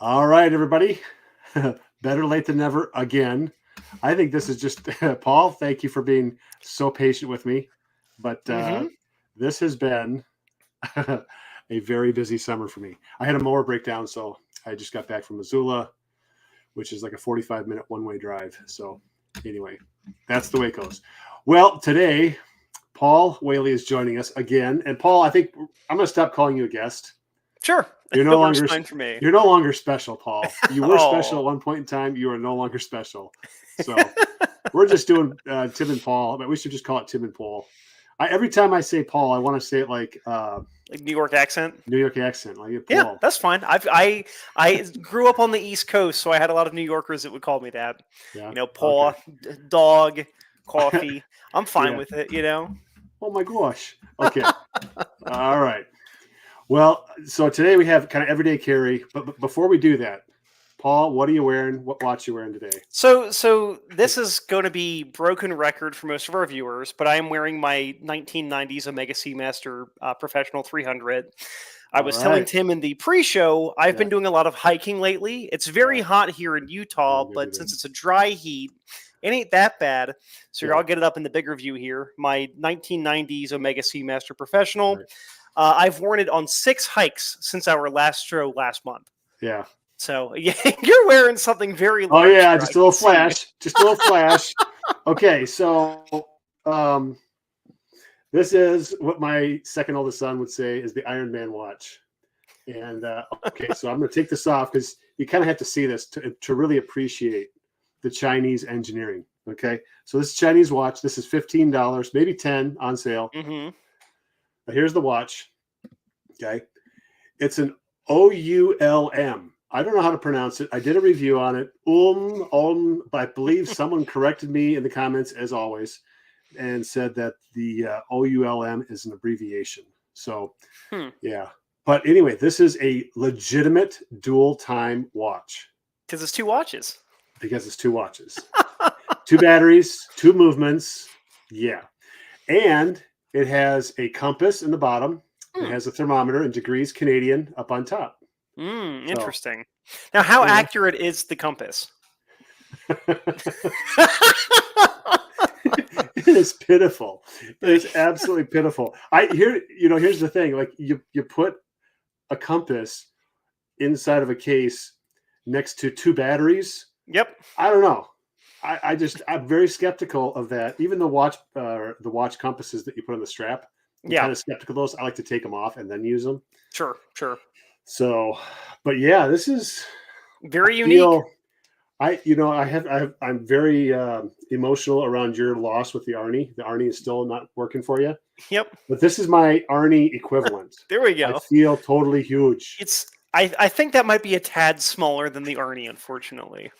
All right, everybody. Better late than never again. I think this is just Paul. Thank you for being so patient with me. But Mm-hmm. this has been a very busy summer for me. I had a mower breakdown, so I just got back from Missoula, which is like a 45-minute one-way drive. So, anyway, that's the way it goes. Well, today, Paul Whaley is joining us again. And Paul, I think I'm going to stop calling you a guest. Sure. You're It no works longer fine for me. you're no longer special, Paul. You were special Oh. at one point in time. You are no longer special. So we're just doing Tim and Paul, but we should just call it Tim and Paul. Every time I say Paul, I want to say it like Like New York accent? New York accent, like Yeah, Paul. that's fine. I grew up on the East Coast, so I had a lot of New Yorkers that would call me that. Yeah. Paw, Okay. dog, coffee. I'm fine Yeah. with it, Oh my gosh. Okay. All right. Well, so today we have kind of everyday carry, but before we do that, Paul, what are you wearing? What watch are you wearing today? So this is going to be broken record for most of our viewers, but I am wearing my 1990s Omega Seamaster Professional 300. I All was telling right. Tim in the pre-show, I've Yeah. been doing a lot of hiking lately. It's very Yeah. hot here in Utah, Oh, but since it's a dry heat, it ain't that bad. So yeah. I'll get it up in the bigger view here. My 1990s Omega Seamaster Professional. Right. I've worn it on 6 hikes since our last show last month. Yeah. So yeah, you're wearing something very Oh large. yeah, here, just I a little can see. flash. Just a little flash. Okay, so this is what my second oldest son would say is the Iron Man watch. And okay, so I'm going to take this off because you kind of have to see this to really appreciate the Chinese engineering. Okay, so this Chinese watch, this is $15, maybe 10 on sale. Mm-hmm. But here's the watch. Okay, it's an OULM. I don't know how to pronounce it. I did a review on it. But I believe someone corrected me in the comments as always and said that the OULM is an abbreviation. So, yeah. But anyway, this is a legitimate dual time watch. Because it's 2 watches. Because it's 2 watches. 2 batteries, 2 movements. Yeah. And it has a compass in the bottom. It has a thermometer in degrees Canadian up on top. Interesting. Now, how accurate is the compass? It is pitiful. It is absolutely pitiful. Here's the thing. Like you put a compass inside of a case next to 2 batteries. Yep. I don't know. I'm very skeptical of that. Even the watch compasses that you put on the strap, I'm kind of skeptical of those. I like to take them off and then use them. Sure. So, but yeah, this is very unique. I'm very emotional around your loss with the Arnie. The Arnie is still not working for you. Yep. But this is my Arnie equivalent. There we go. I feel totally huge. I think that might be a tad smaller than the Arnie, unfortunately.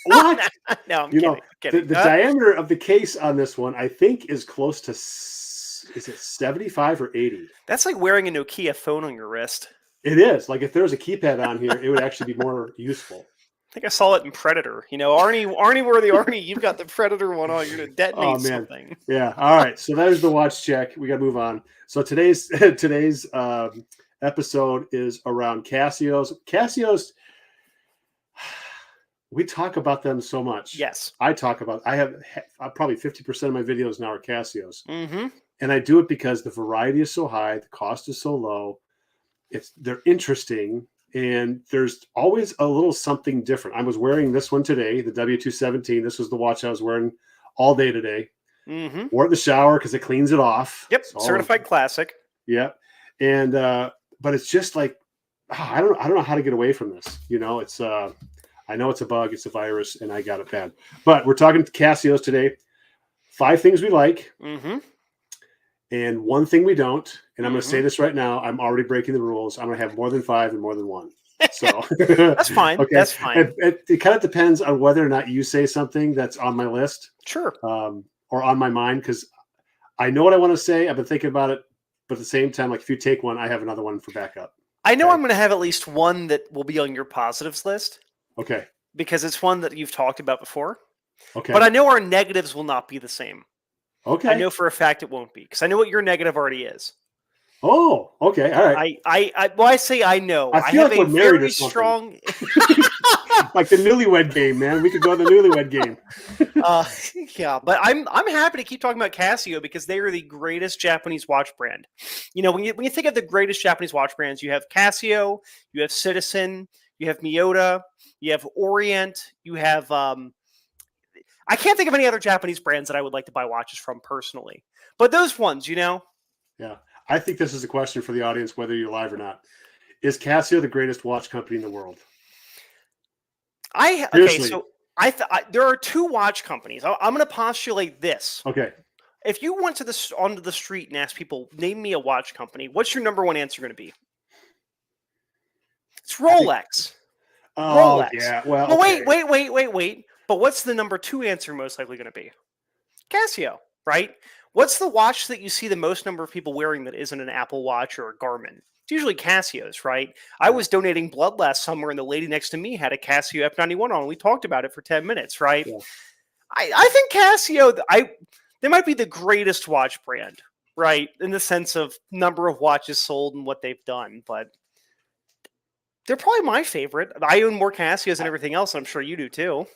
What? No, I'm kidding. The diameter of the case on this one, I think, is close to, is it 75 or 80? That's like wearing a Nokia phone on your wrist. It is. Like if there was a keypad on here, it would actually be more useful. I think I saw it in Predator. Arnie, were the Arnie. You've got the Predator one on. You're going to detonate something. Yeah. All right. So there's the watch check. We got to move on. So today's episode is around Casios. Casios, we talk about them so much. Yes. I have probably 50% of my videos now are Casios. Mm-hmm. And I do it because the variety is so high. The cost is so low. They're interesting. And there's always a little something different. I was wearing this one today, the W217. This was the watch I was wearing all day today. Mm-hmm. Wore it in the shower because it cleans it off. Yep, certified classic. Yeah, and but it's just like I don't know how to get away from this. It's I know it's a bug, it's a virus, and I got it bad. But we're talking Casios today. 5 things we like, and 1 thing we don't. And I'm going to say this right now. I'm already breaking the rules. I'm going to have more than 5 and more than 1. So that's fine. Okay. That's fine. It kind of depends on whether or not you say something that's on my list. Sure. Or on my mind, because I know what I want to say. I've been thinking about it, but at the same time, like if you take one, I have another one for backup. I know I'm going to have at least one that will be on your positives list. Okay. Because it's one that you've talked about before. Okay. But I know our negatives will not be the same. Okay. I know for a fact it won't be, because I know what your negative already is. Oh, okay, all right. I say I know. I I feel have like a we're married or very something. strong. Like the newlywed game, man. We could go to the newlywed game. uh, yeah, but I'm happy to keep talking about Casio because they are the greatest Japanese watch brand. You know, when you think of the greatest Japanese watch brands, you have Casio, you have Citizen, you have Miyota, you have Orient, you have I can't think of any other Japanese brands that I would like to buy watches from personally. But those ones, you know, Yeah. I think this is a question for the audience, whether you're live or not. Is Casio the greatest watch company in the world? okay, Seriously. so there are two watch companies. I'm going to postulate this. Okay. If you went onto the street and asked people, name me a watch company, what's your number one answer going to be? It's I think, Rolex. oh, Rolex. yeah. Well, Well, okay. wait. But what's the number two answer most likely going to be? Casio, right? What's the watch that you see the most number of people wearing that isn't an Apple Watch or a Garmin? It's usually Casios, right? I Yeah. was donating blood last summer, and the lady next to me had a Casio F91 on. We talked about it for 10 minutes, right? Yeah. I think Casio, they might be the greatest watch brand, right? In the sense of number of watches sold and what they've done, but they're probably my favorite. I own more Casios than everything else, and I'm sure you do too.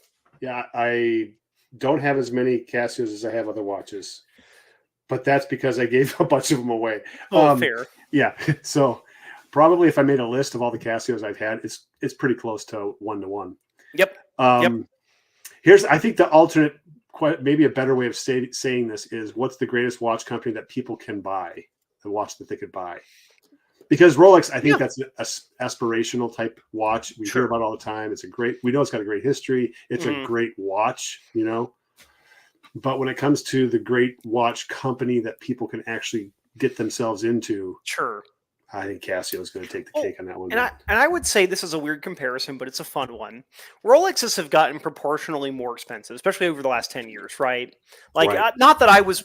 Yeah. I don't have as many Casios as I have other watches, but that's because I gave a bunch of them away. Oh, fair. Yeah. So probably if I made a list of all the Casios I've had, it's pretty close to 1-to-1. Yep. Here's, I think the alternate, maybe a better way of saying this is, what's the greatest watch company that people can buy, the watch that they could buy? Because Rolex, I think that's an aspirational type watch. We hear about all the time. We know it's got a great history. It's a great watch, you know. But when it comes to the great watch company that people can actually get themselves into, Sure. I think Casio is going to take the cake on that one. And I would say this is a weird comparison, but it's a fun one. Rolexes have gotten proportionally more expensive, especially over the last 10 years, right? Like, not that I was,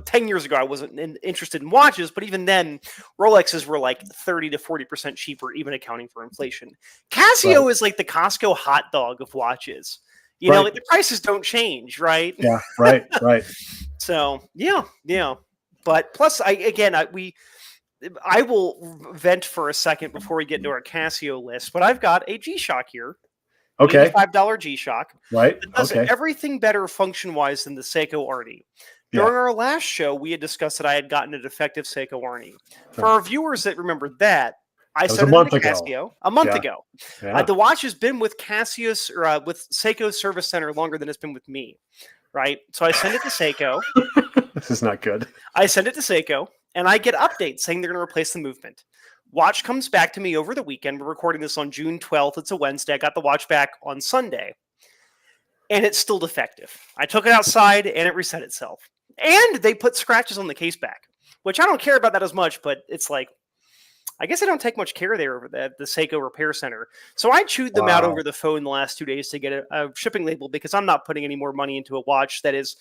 10 years ago, I wasn't interested in watches, but even then, Rolexes were like 30 to 40% cheaper, even accounting for inflation. Casio is like the Costco hot dog of watches. You know, like the prices don't change, right? Yeah, right. So, yeah. But plus, I will vent for a second before we get into our Casio list, but I've got a G-Shock here. Okay. $85 G-Shock. Right. It does everything better function-wise than the Seiko Arnie. During our last show, we had discussed that I had gotten a defective Seiko Arnie. For our viewers that remember that, I sent it to Casio a month ago. The watch has been with Casio's or with Seiko's service center longer than it's been with me, right? So I send it to Seiko. This is not good. I send it to Seiko. And I get updates saying they're going to replace the movement. Watch comes back to me over the weekend. We're recording this on June 12th. It's a Wednesday. I got the watch back on Sunday. And it's still defective. I took it outside and it reset itself. And they put scratches on the case back, which I don't care about that as much, but it's like, I guess I don't take much care there over at the Seiko Repair Center. So I chewed them out over the phone the last 2 days to get a shipping label because I'm not putting any more money into a watch that is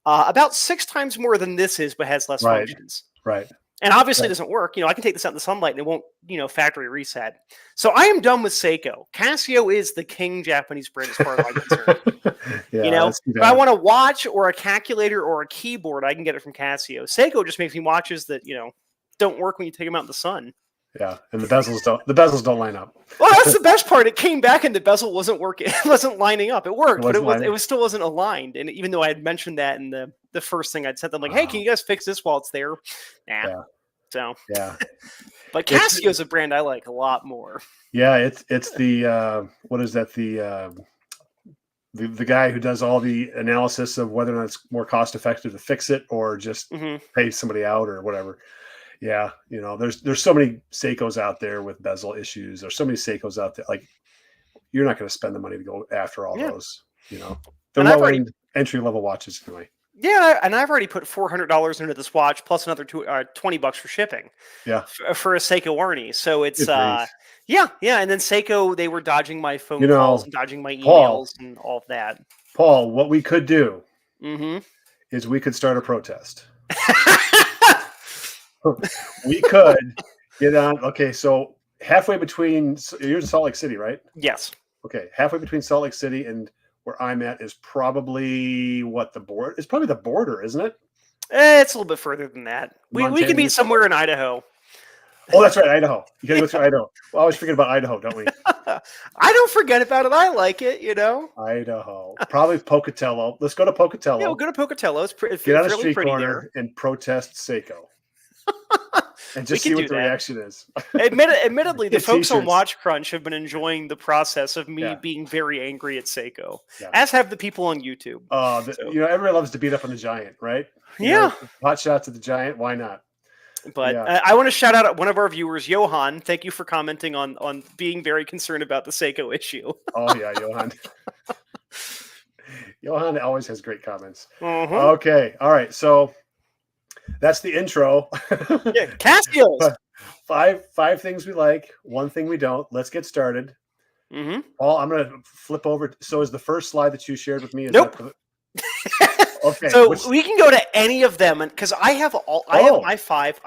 about 6 times more than this is, but has less functions. Right. And obviously it doesn't work. You know, I can take this out in the sunlight and it won't, factory reset. So I am done with Seiko. Casio is the king Japanese brand as far as I'm concerned. If I want a watch or a calculator or a keyboard, I can get it from Casio. Seiko just makes me watches that, don't work when you take them out in the sun. Yeah, and the bezels don't line up. Well, that's the best part. It came back and the bezel wasn't working. It wasn't lining up. It worked, but it still wasn't aligned. And even though I had mentioned that in the first thing I'd sent them, like, hey, can you guys fix this while it's there? Nah. Yeah. So yeah. But Casio is a brand I like a lot more. Yeah, it's the what is that, the guy who does all the analysis of whether or not it's more cost effective to fix it or just pay somebody out or whatever. Yeah, there's so many Seikos out there with bezel issues. There's so many Seikos out there. Like, you're not going to spend the money to go after all those. They're low-end entry-level watches anyway. Yeah, and I've already put $400 into this watch plus another $20 for shipping. Yeah, for a Seiko Arnie. So it's yeah. And then Seiko, they were dodging my phone calls and dodging my emails and all of that. Paul, what we could do is we could start a protest. We could get on. Okay, so halfway between, you're in Salt Lake City, right? Yes. Okay, halfway between Salt Lake City and where I'm at is probably the border. It's probably the border, isn't it? It's a little bit further than that. We Montana, can meet Utah? somewhere in Idaho. Oh, that's right, Idaho. You gotta go through Idaho. We always forget about Idaho, don't we? I don't forget about it. I like it, you know. Idaho. Probably Pocatello. Let's go to Yeah, Pocatello. we'll go to Pocatello. It's Get on a fairly street pretty there. corner and protest Seiko. And We just can see do what the that. reaction is. Admittedly, the Get folks on t-shirts. Watch Crunch have been enjoying the process of me Yeah. being very angry at Seiko, Yeah. as have the people on YouTube. So, Everybody loves to beat up on the giant, right? yeah. Hot shots at the giant. Why not? But Yeah. I want to shout out one of our viewers, Johan. Thank you for commenting on being very concerned about the Seiko issue. Oh yeah, Johan. Johan always has great comments. Mhm. Okay. All right. So that's the intro. Yeah, Casios. Five things we like, one thing we don't. Let's get started. Mm-hmm. Paul, I'm gonna flip over. So is the first slide that you shared with me? Is Nope. that okay. So we can go to any of them, and because I have my 5.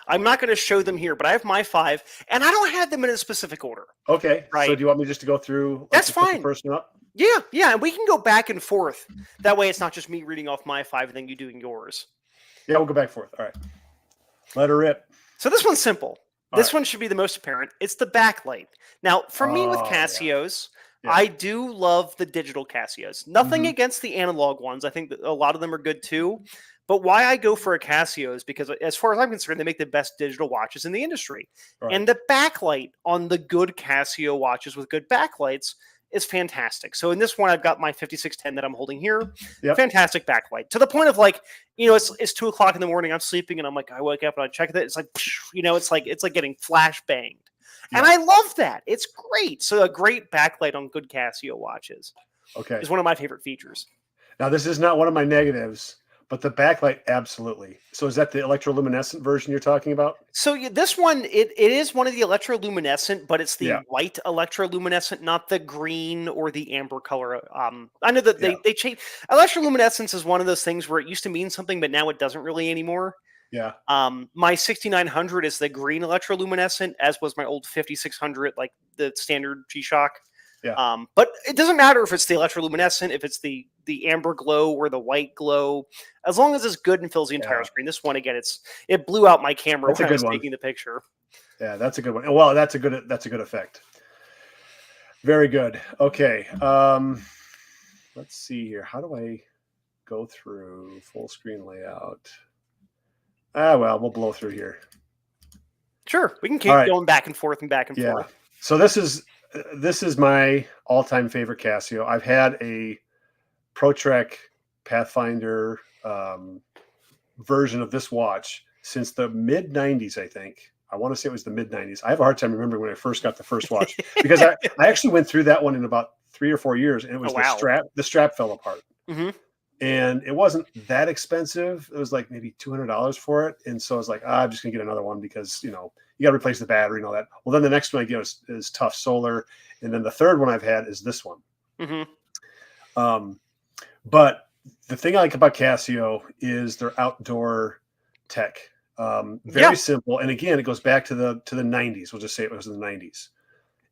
I'm not going to show them here, but I have my 5, and I don't have them in a specific order. Okay. Right. So do you want me just to go through? That's fine. The first one up? Yeah, and we can go back and forth. That way, it's not just me reading off my 5 and then you doing yours. Yeah, we'll go back and forth. All right. Let her rip. So this one's simple. This one should be the most apparent. It's the backlight. Now, for me with Casios, I do love the digital Casios. Nothing against the analog ones. I think that a lot of them are good too. But why I go for a Casio is because, as far as I'm concerned, they make the best digital watches in the industry. Right. And the backlight on the good Casio watches with good backlights is fantastic. So in this one, I've got my 5610 that I'm holding here. Yep. Fantastic backlight, to the point of like, it's 2 o'clock in the morning. I'm sleeping and I'm like, I wake up and I check it. It's like, it's like getting flash banged. Yeah. And I love that. It's great. So a great backlight on good Casio watches is one of my favorite features. Now, this is not one of my negatives, but the backlight, absolutely. So is that the electroluminescent version you're talking about? So this one, it is one of the electroluminescent, but it's the white electroluminescent, not the green or the amber color. I know that they change. Electroluminescence is one of those things where it used to mean something, but now it doesn't really anymore. Yeah. My 6900 is the green electroluminescent, as was my old 5600, like the standard G-Shock. Yeah. But it doesn't matter if it's the electroluminescent, if it's the amber glow or the white glow, as long as it's good and fills the entire screen. This one, again, it blew out my camera when I was taking the picture. Yeah, that's a good one. Well, that's a good effect. Very good. Okay. Let's see here. How do I go through full screen layout? Well, we'll blow through here. Sure. We can keep going back and forth and back and forth. So this is my all-time favorite Casio. I've had a ProTrek Pathfinder version of this watch since the mid-90s, I think. I want to say it was the mid-90s. I have a hard time remembering when I first got the first watch because I actually went through that one in about 3 or 4 years, and it was the strap fell apart. Mm-hmm. And it wasn't that expensive. It was like maybe $200 for it. And so I was like, I'm just going to get another one because, you got to replace the battery and all that. Well, then the next one I get is Tough Solar. And then the third one I've had is this one. Mm-hmm. But the thing I like about Casio is their outdoor tech. Very simple. And again, it goes back to the 90s. We'll just say it was in the 90s.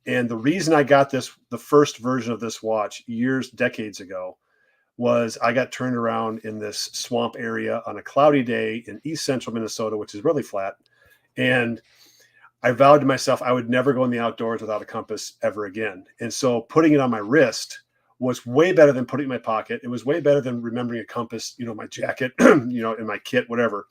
And the reason I got the first version of this watch decades ago, was I got turned around in this swamp area on a cloudy day in East Central Minnesota, which is really flat. And I vowed to myself I would never go in the outdoors without a compass ever again. And so putting it on my wrist was way better than putting it in my pocket. It was way better than remembering a compass, my jacket, in my kit, whatever.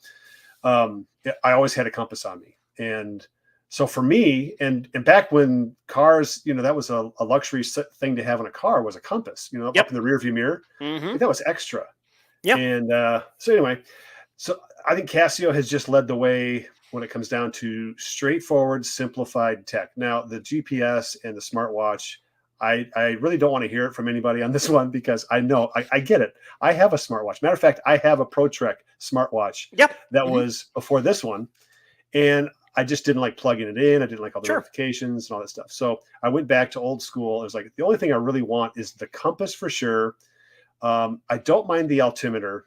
I always had a compass on me. And so for me, and back when cars, that was a luxury thing to have in a car, was a compass, up in the rearview mirror. Mm-hmm. That was extra. Yeah. And so anyway, I think Casio has just led the way when it comes down to straightforward, simplified tech. Now, the GPS and the smartwatch, I really don't want to hear it from anybody on this one because I know I get it. I have a smartwatch. Matter of fact, I have a ProTrek smartwatch that was before this one. And I just didn't like plugging it in. I didn't like all the notifications and all that stuff. So I went back to old school. It was like, the only thing I really want is the compass for sure. I don't mind the altimeter.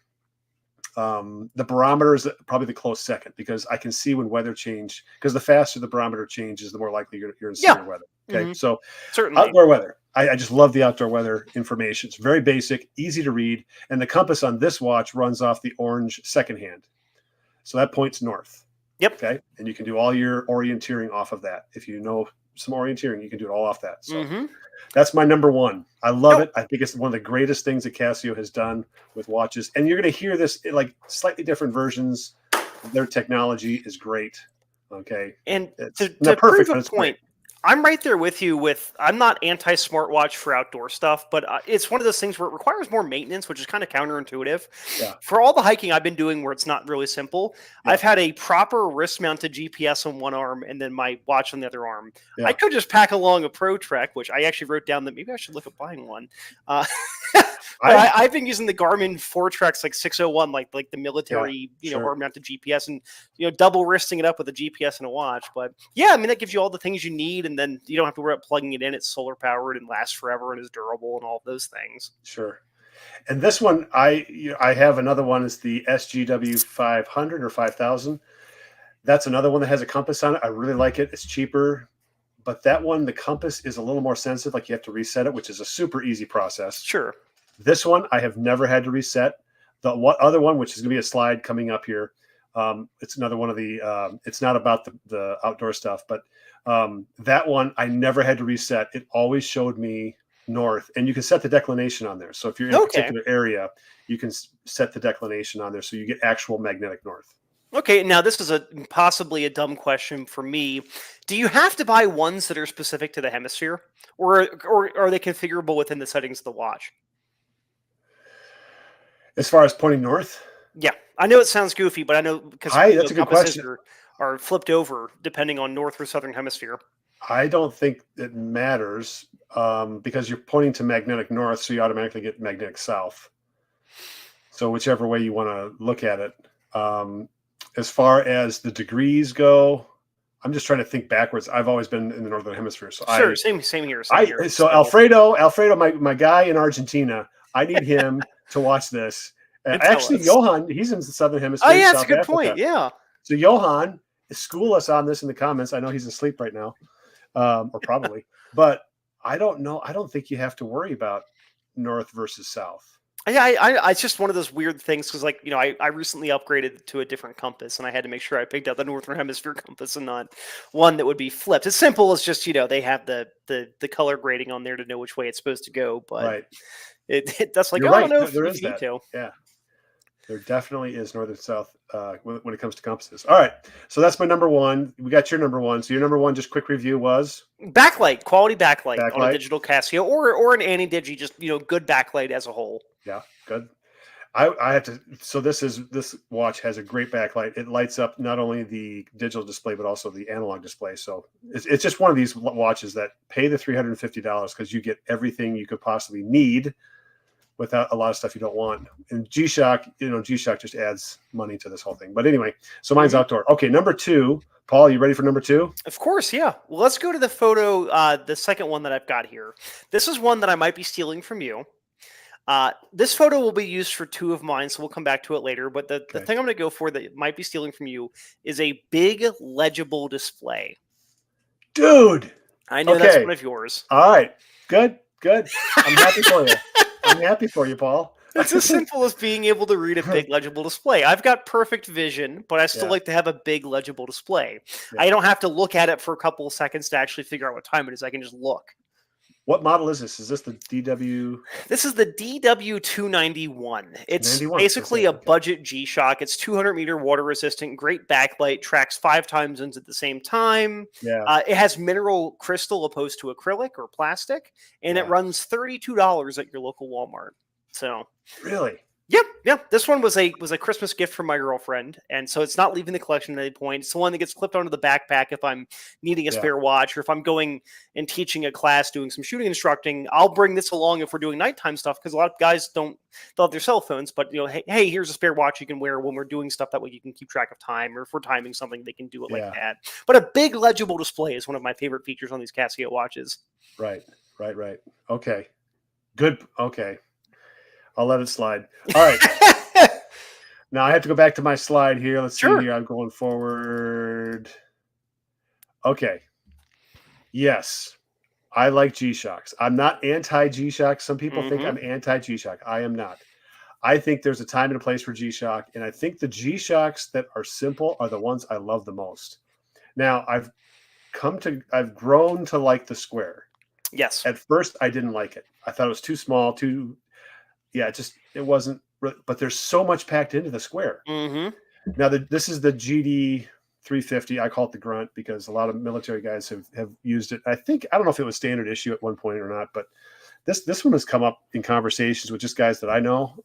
The barometer is probably the close second because I can see when weather change. Because the faster the barometer changes, the more likely you're in severe weather. Okay, so Certainly. outdoor weather. I just love the outdoor weather information. It's very basic, easy to read, and the compass on this watch runs off the orange second hand, so that points north. Yep. Okay, and you can do all your orienteering off of that. If you know some orienteering, you can do it all off that. So that's my number one. I love it. I think it's one of the greatest things that Casio has done with watches. And you're going to hear this in like slightly different versions. Their technology is great. Okay. And it's to not perfect, prove a but it's point, great. I'm right there with you I'm not anti-smartwatch for outdoor stuff, but it's one of those things where it requires more maintenance, which is kind of counterintuitive. Yeah. For all the hiking I've been doing where it's not really simple, Yeah. I've had a proper wrist-mounted GPS on one arm and then my watch on the other arm. Yeah. I could just pack along a Pro Trek, which I actually wrote down that maybe I should look at buying one. I've been using the Garmin Fortrex like 601, like the military, arm-mounted GPS, and double wristing it up with a GPS and a watch. But yeah, I mean that gives you all the things you need, and then you don't have to worry about plugging it in. It's solar powered and lasts forever and is durable and all of those things. Sure. And this one, I have another one. Is the SGW 500 or 5000. That's another one that has a compass on it. I really like it. It's cheaper. But that one, the compass is a little more sensitive. Like you have to reset it, which is a super easy process. Sure. This one, I have never had to reset. The other one, which is going to be a slide coming up here, it's another one of the, it's not about the outdoor stuff, but that one, I never had to reset. It always showed me north, and you can set the declination on there. So if you're in a particular area, you can set the declination on there so you get actual magnetic north. Okay, now this is possibly a dumb question for me. Do you have to buy ones that are specific to the hemisphere, or are they configurable within the settings of the watch? As far as pointing north? Yeah, I know it sounds goofy, but I know because that's a good question. Are flipped over depending on north or southern hemisphere. I don't think it matters because you're pointing to magnetic north, so you automatically get magnetic south. So whichever way you want to look at it. As far as the degrees go, I'm just trying to think backwards. I've always been in the northern hemisphere, so sure, same here. So Alfredo, my guy in Argentina, I need him to watch this. Actually, Johan, he's in the southern hemisphere. Oh yeah, that's a good point. Yeah. So Johan, school us on this in the comments. I know he's asleep right now, or probably, but I don't know. I don't think you have to worry about north versus south. Yeah, it's just one of those weird things because, I recently upgraded to a different compass, and I had to make sure I picked out the northern hemisphere compass and not one that would be flipped. As simple as just they have the color grading on there to know which way it's supposed to go, but that's like, I don't know if there is that. Yeah, there definitely is northern south when it comes to compasses. All right, so that's my number one. We got your number one. So your number one, just quick review, was quality backlight on a digital Casio or an Anti-Digi, just good backlight as a whole. Yeah, good. I have to. So this watch has a great backlight. It lights up not only the digital display but also the analog display. So it's just one of these watches that pay the $350 because you get everything you could possibly need without a lot of stuff you don't want. And G-Shock, G-Shock just adds money to this whole thing. But anyway, so mine's outdoor. Okay, number two. Paul, you ready for number two? Of course, yeah. Well, let's go to the photo, the second one that I've got here. This is one that I might be stealing from you. This photo will be used for two of mine, so we'll come back to it later. But the thing I'm going to go for that might be stealing from you is a big legible display. Dude! I know that's one of yours. All right. Good. I'm happy for you. I'm happy for you, Paul. It's as simple as being able to read a big legible display. I've got perfect vision, but I still like to have a big legible display. Yeah. I don't have to look at it for a couple of seconds to actually figure out what time it is. I can just look. What model is this? Is this the DW? This is the DW291. It's basically a budget G-Shock. It's 200-meter water resistant, great backlight, tracks 5 time zones at the same time. Yeah. It has mineral crystal opposed to acrylic or plastic, and it runs $32 at your local Walmart. So really. Yep. This one was a Christmas gift from my girlfriend, and so it's not leaving the collection at any point. It's the one that gets clipped onto the backpack if I'm needing a spare watch, or if I'm going and teaching a class, doing some shooting instructing. I'll bring this along if we're doing nighttime stuff because a lot of guys they'll have their cell phones, but hey, here's a spare watch you can wear when we're doing stuff. That way you can keep track of time, or if we're timing something, they can do it like that. But a big legible display is one of my favorite features on these Casio watches. Right. Okay. Good. Okay. I'll let it slide. All right. Now I have to go back to my slide here. Let's see Sure. here. I'm going forward. Okay. Yes. I like G-Shocks. I'm not anti-G-Shock. Some people think I'm anti-G-Shock. I am not. I think there's a time and a place for G-Shock, and I think the G-Shocks that are simple are the ones I love the most. Now, I've grown to like the square. Yes. At first, I didn't like it. I thought it was too small, it wasn't. But there's so much packed into the square. Now, this is the GD 350. I call it the Grunt because a lot of military guys have used it. I don't know if it was standard issue at one point or not, but this one has come up in conversations with just guys that I know,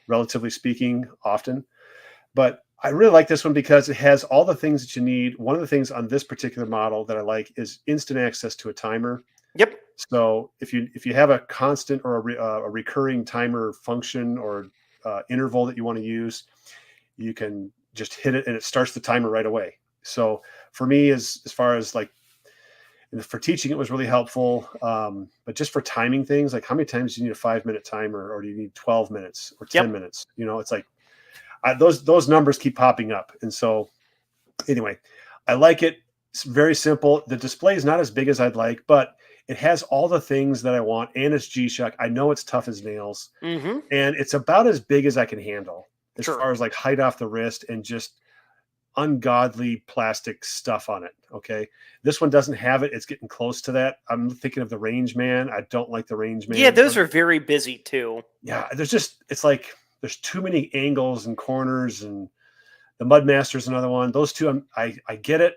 relatively speaking, often. But I really like this one because it has all the things that you need. One of the things on this particular model that I like is instant access to a timer. Yep. So if you have a constant or a recurring timer function or interval that you want to use, you can just hit it and it starts the timer right away. So for me, as far as like for teaching, it was really helpful. But just for timing things, like how many times do you need a 5-minute timer, or do you need 12 minutes or 10 minutes? It's like those numbers keep popping up. And so anyway, I like it. It's very simple. The display is not as big as I'd like, but it has all the things that I want, and it's G-Shock. I know it's tough as nails, and it's about as big as I can handle as far as like height off the wrist and just ungodly plastic stuff on it. Okay, this one doesn't have it. It's getting close to that. I'm thinking of the Range Man. I don't like the Range Man. Yeah, those are very busy too. Yeah, it's like there's too many angles and corners, and the Mudmaster's another one. Those two, I get it.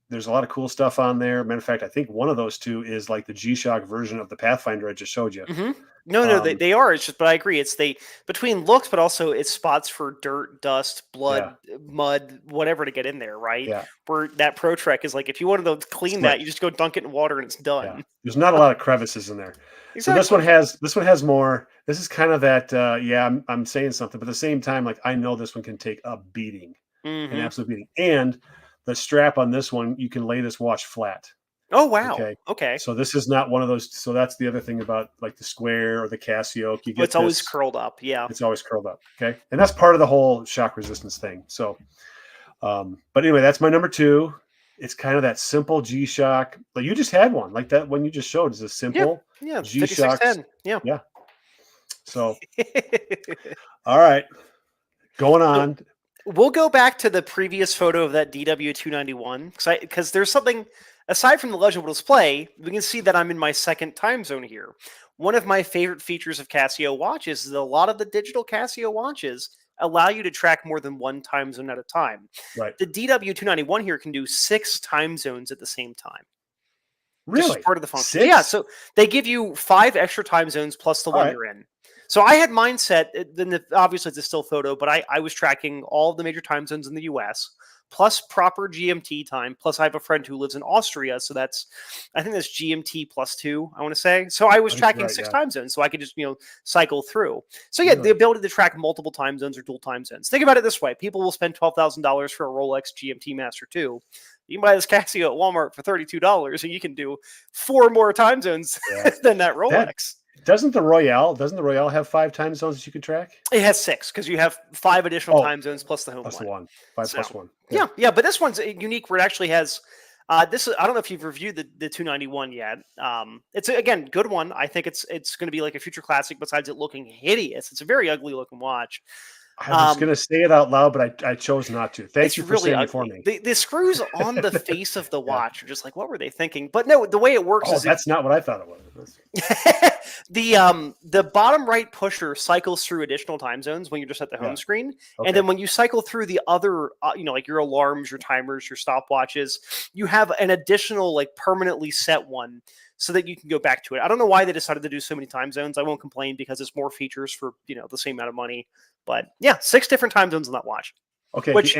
There's a lot of cool stuff on there. Matter of fact, I think one of those two is like the G-Shock version of the Pathfinder I just showed you. No, they are. It's just, but I agree. It's between looks, but also it's spots for dirt, dust, blood, mud, whatever to get in there, right? Yeah. Where that Pro Trek is like, if you wanted to clean that, you just go dunk it in water and it's done. Yeah. There's not a lot of crevices in there. Exactly. So this one has more. This is kind of that. I'm saying something, but at the same time, like I know this one can take a beating, an absolute beating, and the strap on this one, you can lay this watch flat. Oh, wow. Okay. So this is not one of those. So that's the other thing about like the Square or the Casio. It's always curled up. Yeah. It's always curled up. Okay. And that's part of the whole shock resistance thing. So, but anyway, that's my number 2. It's kind of that simple G-Shock. Like you just had one like that one you just showed is a simple G-Shock. Yeah. So, all right. Going on. We'll go back to the previous photo of that DW291 because there's something aside from the legible display. We can see that I'm in my second time zone here. One of my favorite features of Casio watches is that a lot of the digital Casio watches allow you to track more than one time zone at a time. Right. The DW291 here can do 6 time zones at the same time. Really? Just part of the function. 6? Yeah. So they give you 5 extra time zones plus the one you're in. So I had mine set, obviously it's a still photo, but I was tracking all of the major time zones in the US, plus proper GMT time, plus I have a friend who lives in Austria, so I think that's GMT plus 2, I want to say. So I was tracking 6 time zones, so I could just, cycle through. So yeah, the ability to track multiple time zones or dual time zones. Think about it this way. People will spend $12,000 for a Rolex GMT Master 2. You can buy this Casio at Walmart for $32, and you can do 4 more time zones than that Rolex. Doesn't the Royale have 5 time zones that you can track? It has 6 because you have 5 additional time zones plus the home plus one. 5 plus 1. Yeah. But this one's unique where it actually has. I don't know if you've reviewed the 291 yet. It's again good one. I think it's going to be like a future classic. Besides it looking hideous, it's a very ugly looking watch. I was going to say it out loud, but I chose not to. Thank you for saying it for me. The screws on the face of the watch are just like, what were they thinking? But no, the way it works is that's not what I thought it was. The bottom right pusher cycles through additional time zones when you're just at the home screen, and then when you cycle through the other, like your alarms, your timers, your stopwatches, you have an additional like permanently set one so that you can go back to it. I don't know why they decided to do so many time zones. I won't complain because it's more features for the same amount of money. But yeah, 6 different time zones on that watch. Okay, the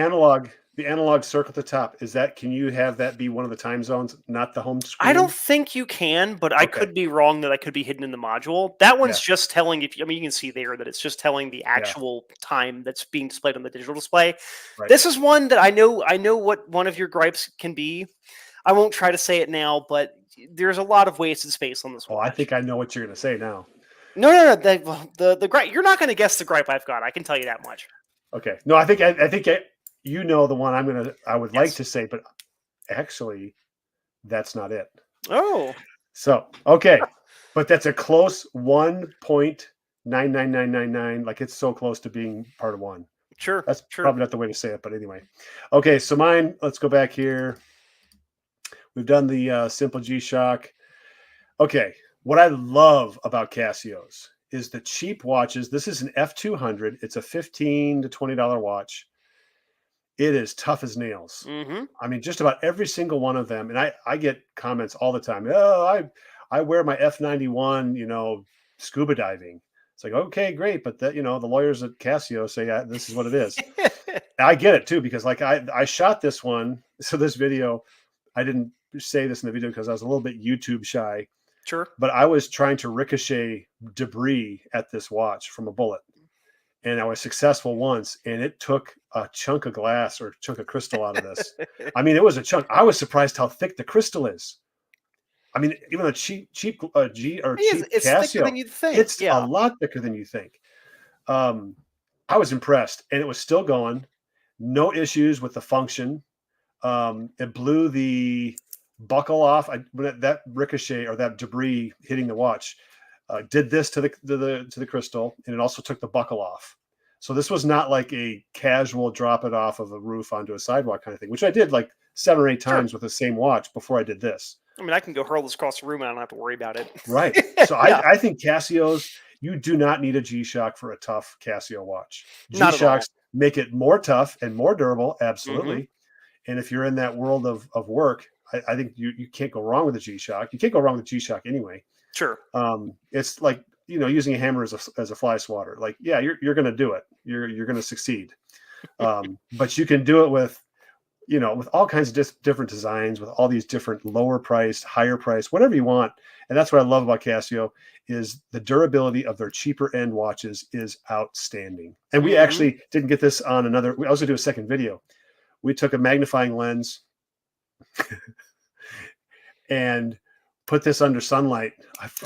analog circle at the top, can you have that be one of the time zones, not the home screen? I don't think you can, but I could be wrong that I could be hidden in the module. That one's just telling you can see there that it's just telling the actual time that's being displayed on the digital display. Right. This is one that I know what one of your gripes can be. I won't try to say it now, but there's a lot of wasted space on this one. Oh, I think I know what you're going to say now. No. The gripe. You're not going to guess the gripe I've got. I can tell you that much. Okay. No, I think you know the one I would like to say, but actually, that's not it. Oh, So okay, but that's a close 1.99999. Like it's so close to being part of one. sure, That's sure. probably not the way to say it, but anyway. Okay, so mine. Let's go back here. We've done the simple G-Shock. Okay, what I love about Casios is the cheap watches. This is an F200. It's a $15 to $20 watch. It is tough as nails. Mm-hmm. I mean, just about every single one of them. And I get comments all the time. Oh, I wear my F91, scuba diving. It's like, okay, great. But that, the lawyers at Casio say this is what it is. I get it too, because like I shot this one. So this video, I didn't say this in the video because I was a little bit YouTube shy. Sure. But I was trying to ricochet debris at this watch from a bullet. And I was successful once, and it took a chunk of glass or a chunk of crystal out of this. I mean, it was a chunk. I was surprised how thick the crystal is. I mean, even a cheap G or cheap It's Casio, thicker than you'd think. it's a lot thicker than you think. I was impressed, and it was still going. No issues with the function. It blew the buckle off. That ricochet or that debris hitting the watch did this to the crystal, and it also took the buckle off. So this was not like a casual drop it off of a roof onto a sidewalk kind of thing, which I did like 7 or 8 times with the same watch before I did this. I mean, I can go hurl this across the room and I don't have to worry about it. Right. So I think Casios, you do not need a G-Shock for a tough Casio watch. G-Shocks make it more tough and more durable. Absolutely. Mm-hmm. And if you're in that world of work, I think you can't go wrong with a G-Shock. You can't go wrong with a G-Shock anyway. Sure. It's like, using a hammer as a fly swatter. Like, yeah, you're going to do it. You're going to succeed. But you can do it with all kinds of different designs, with all these different lower priced, higher priced, whatever you want. And that's what I love about Casio is the durability of their cheaper end watches is outstanding. And we actually didn't get this on another. I was going to do a second video. We took a magnifying lens and put this under sunlight.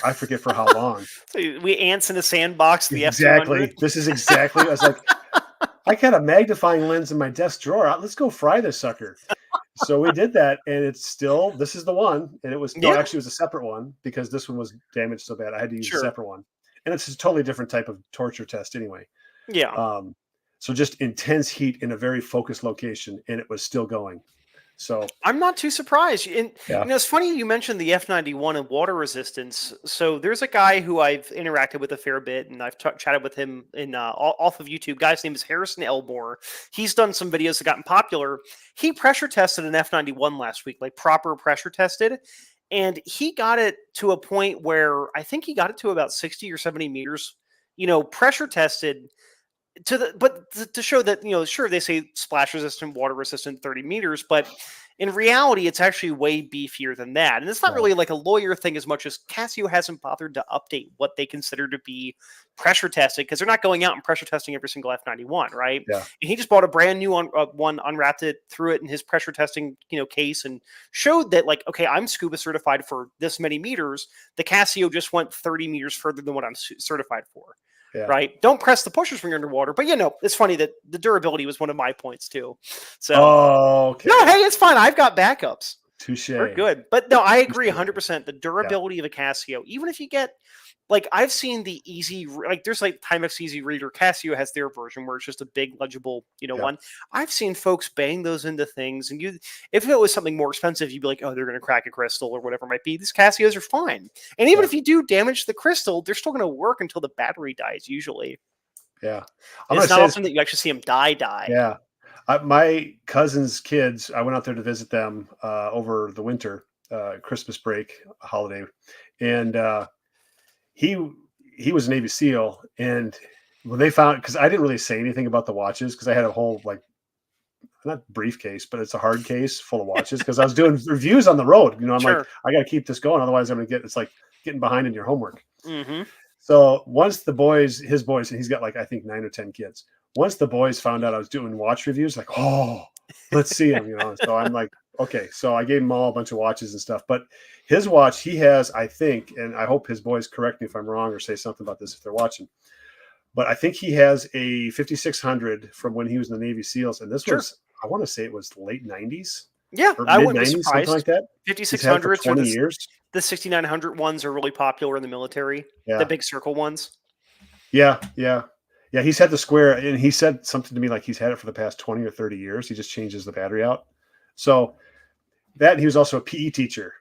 I forget for how long. So we ants in a sandbox. The exactly. F200. This is exactly. I was like, I got a magnifying lens in my desk drawer. Let's go fry this sucker. So we did that, and it's still. This is the one, and it was actually it was a separate one because this one was damaged so bad I had to use a separate one, and it's a totally different type of torture test anyway. Yeah. So just intense heat in a very focused location, and it was still going. So I'm not too surprised. And it's funny you mentioned the F91 and water resistance. So there's a guy who I've interacted with a fair bit, and I've chatted with him in off of YouTube. Guy's name is Harrison Elmore. He's done some videos that gotten popular. He pressure tested an F91 last week, like proper pressure tested, and he got it to a point where I think he got it to about 60 or 70 meters. Pressure tested. To show that, sure, they say splash resistant, water resistant, 30 meters, but in reality, it's actually way beefier than that. And it's not really like a lawyer thing as much as Casio hasn't bothered to update what they consider to be pressure tested, because they're not going out and pressure testing every single F91, right? Yeah. And he just bought a brand new one, unwrapped it, threw it in his pressure testing, case, and showed that, like, okay, I'm scuba certified for this many meters. The Casio just went 30 meters further than what I'm certified for. Yeah. Right. Don't press the pushers when you're underwater. But it's funny that the durability was one of my points too. So okay. No, hey, it's fine. I've got backups. Touche. We're good. But no, I agree 100%. The durability of a Casio, even if you get like I've seen the easy, like there's like Timex Easy Reader. Casio has their version where it's just a big legible, one. I've seen folks bang those into things, and if it was something more expensive, you'd be like, oh, they're going to crack a crystal or whatever it might be. These Casios are fine, and even if you do damage the crystal, they're still going to work until the battery dies. Usually, it's not often that you actually see them die. Yeah, my cousin's kids. I went out there to visit them over the winter, Christmas break, holiday, and. He was a Navy SEAL, and when they found, because I didn't really say anything about the watches because I had a whole not briefcase, but it's a hard case full of watches because I was doing reviews on the road. I'm like, I got to keep this going, otherwise I'm gonna it's like getting behind in your homework. Mm-hmm. So once his boys, and he's got like I think 9 or 10 kids. Once the boys found out I was doing watch reviews, like, oh, let's see him. So I'm like, okay. So I gave him all a bunch of watches and stuff, but his watch, he has, I think, and I hope his boys correct me if I'm wrong or say something about this if they're watching, but I think he has a 5600 from when he was in the Navy SEALs, and this Sure. was, I want to say it was late 90s Yeah, or I mid wouldn't be 90s, something like surprised. that. He's had it for 5600s or 20 years. the 6900 ones are really popular in the military. Yeah. The big circle ones. Yeah. He's had the square, and he said something to me like he's had it for the past 20 or 30 years. He just changes the battery out. So that, and he was also a PE teacher.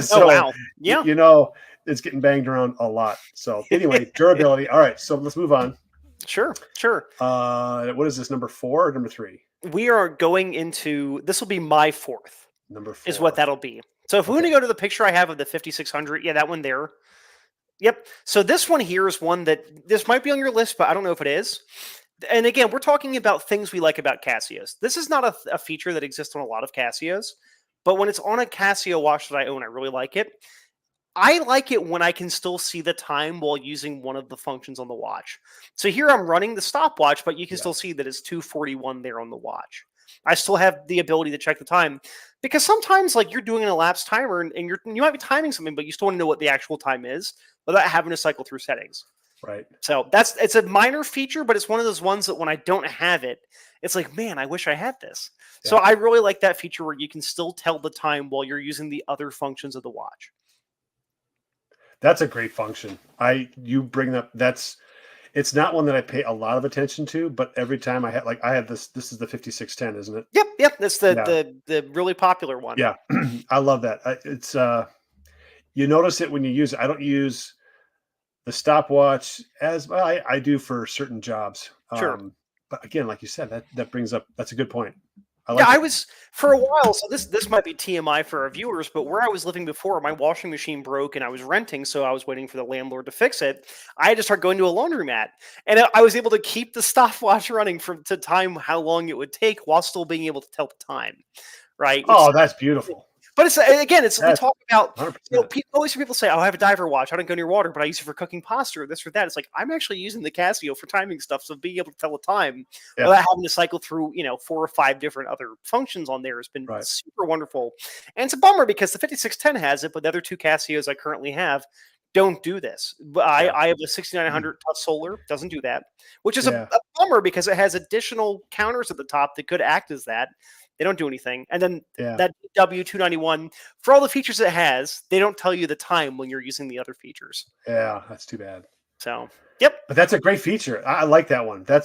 So, Oh wow. Yeah. you know, it's getting banged around a lot. So anyway, durability. All right, so let's move on. Sure. What is this, number 4 or number 3? We are going into, this will be my 4th. Number 4 is what that'll be. So if we want to go to the picture I have of the 5600, yeah, that one there. Yep. So this one here is one that this might be on your list, but I don't know if it is. And again, we're talking about things we like about Casios. This is not a feature that exists on a lot of Casios, but when it's on a Casio watch that I own, I really like it. I like it when I can still see the time while using one of the functions on the watch. So here I'm running the stopwatch, but you can still see that it's 2:41 there on the watch. I still have the ability to check the time because sometimes, like, you're doing an elapsed timer and you might be timing something, but you still want to know what the actual time is without having to cycle through settings. Right. So it's a minor feature, but it's one of those ones that when I don't have it, it's like, man, I wish I had this. Yeah. So I really like that feature where you can still tell the time while you're using the other functions of the watch. That's a great function. You bring up, it's not one that I pay a lot of attention to, but every time I had this is the 5610, isn't it? Yep. That's the really popular one. Yeah. I love that. It's you notice it when you use it. I don't use the stopwatch as well. I do for certain jobs. Sure. But again, like you said, that brings up, that's a good point. I was for a while. So this might be TMI for our viewers, but where I was living before, my washing machine broke and I was renting, so I was waiting for the landlord to fix it. I had to start going to a laundromat, and I was able to keep the stopwatch running to time how long it would take while still being able to tell the time. Right? Oh, that's beautiful. But we talk about, always hear people say, "Oh, I have a diver watch. I don't go near water, but I use it for cooking pasta or this or that." It's like, I'm actually using the Casio for timing stuff, so being able to tell the time without having to cycle through 4 or 5 different other functions on there has been super wonderful. And it's a bummer because the 5610 has it, but the other 2 Casios I currently have don't do this. I have a 6900 Touch Solar, doesn't do that, which is a bummer because it has additional counters at the top that could act as that. They don't do anything. And then that W291, for all the features it has, they don't tell you the time when you're using the other features. Yeah, that's too bad. So, yep. But that's a great feature. I like that one. I'm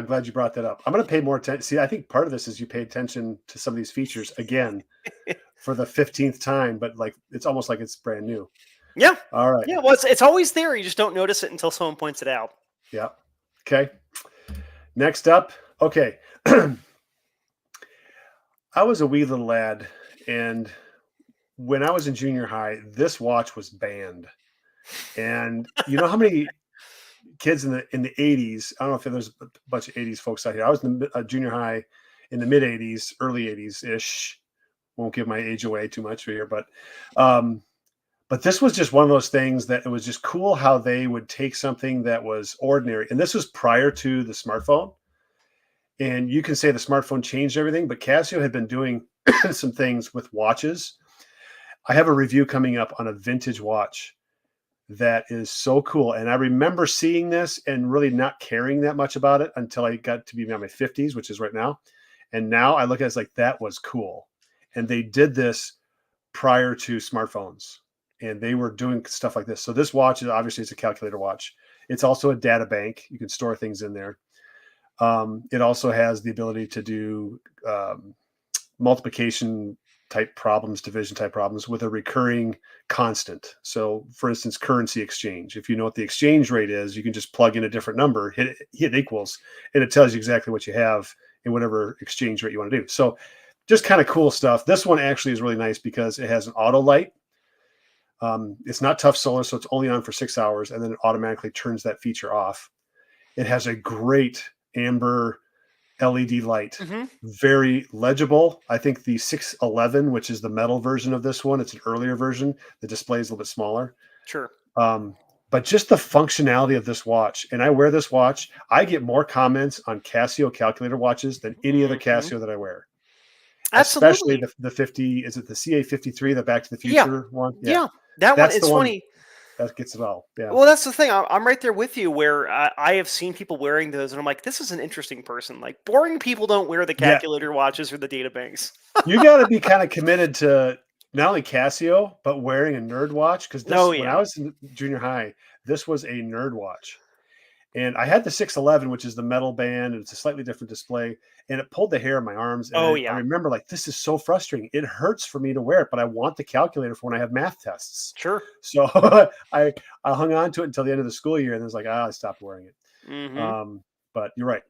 glad you brought that up. I'm going to pay more attention. See, I think part of this is you pay attention to some of these features again for the 15th time, but like, it's almost like it's brand new. Yeah. All right. Yeah. Well, it's always there. You just don't notice it until someone points it out. Yeah. Okay. Next up. Okay. I was a wee little lad, and when I was in junior high, this watch was banned. And you know how many kids in the 80s, I don't know if there's a bunch of 80s folks out here. I was in the junior high in the mid 80s, early 80s-ish. Won't give my age away too much here, but this was just one of those things that it was just cool how they would take something that was ordinary. And this was prior to the smartphone. And you can say the smartphone changed everything, but Casio had been doing some things with watches. I have a review coming up on a vintage watch that is so cool. And I remember seeing this and really not caring that much about it until I got to be in my 50s, which is right now. And now I look at it as like, that was cool. And they did this prior to smartphones, and they were doing stuff like this. So this watch is obviously, it's a calculator watch. It's also a data bank. You can store things in there. It also has the ability to do multiplication type problems, division type problems with a recurring constant. So for instance, currency exchange. If you know what the exchange rate is, you can just plug in a different number, hit equals, and it tells you exactly what you have in whatever exchange rate you want to do. So just kind of cool stuff. This one actually is really nice because it has an auto light. It's not tough solar, so it's only on for 6 hours, and then it automatically turns that feature off. It has a great amber LED light, very legible. I think the 611, which is the metal version of this one, it's an earlier version. The display is a little bit smaller. Sure. But just the functionality of this watch, and I wear this watch, I get more comments on Casio calculator watches than any other Casio that I wear. Absolutely. Especially the 50, is it the CA53, the Back to the Future one? Yeah. That's one. It's funny. That gets it all. Yeah. Well, that's the thing. I'm right there with you. Where I have seen people wearing those, and I'm like, this is an interesting person. Like, boring people don't wear the Yeah. calculator watches or the data banks. You got to be kind of committed to not only Casio, but wearing a nerd watch. Because Oh when I yeah. was in junior high, this was a nerd watch. And I had the 611, which is the metal band, and it's a slightly different display. And it pulled the hair in my arms. And Oh I yeah. remember, like, this is so frustrating. It hurts for me to wear it, but I want the calculator for when I have math tests. Sure. So I hung on to it until the end of the school year, and then it's like, I stopped wearing it. Mm-hmm. But you're right.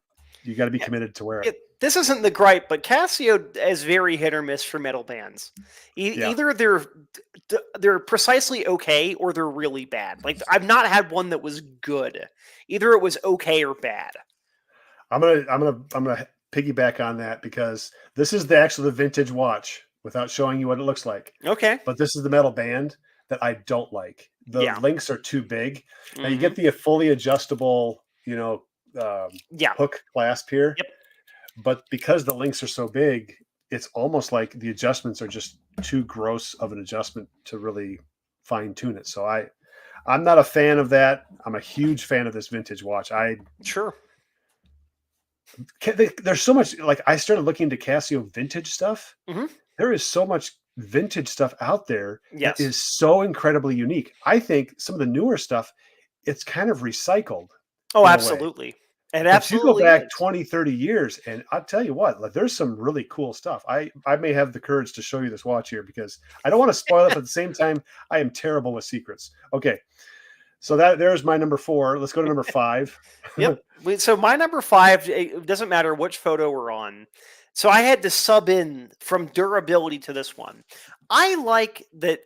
You got to be committed to wear it. This isn't the gripe, but Casio is very hit or miss for metal bands. Yeah. Either they're precisely okay or they're really bad. Like I've not had one that was good. Either it was okay or bad. I'm gonna piggyback on that because this is the vintage watch without showing you what it looks like. Okay. But this is the metal band that I don't like. The Yeah. links are too big. Now you Mhm. get the fully adjustable, Yeah. hook clasp here. Yep. But because the links are so big, it's almost like the adjustments are just too gross of an adjustment to really fine tune it. So I'm not a fan of that. I'm a huge fan of this vintage watch. Sure. There's so much, like, I started looking into Casio vintage stuff. Mhm. There is so much vintage stuff out there Yes. that is so incredibly unique. I think some of the newer stuff, it's kind of recycled. Oh, in a way. absolutely. It But you go absolutely back is. 20, 30 years, and I'll tell you what, like, there's some really cool stuff. I may have the courage to show you this watch here because I don't want to spoil it, but at the same time, I am terrible with secrets. Okay. So there's my number 4. Let's go to number 5. Yep. So my number 5, it doesn't matter which photo we're on. So I had to sub in from durability to this one. I like that.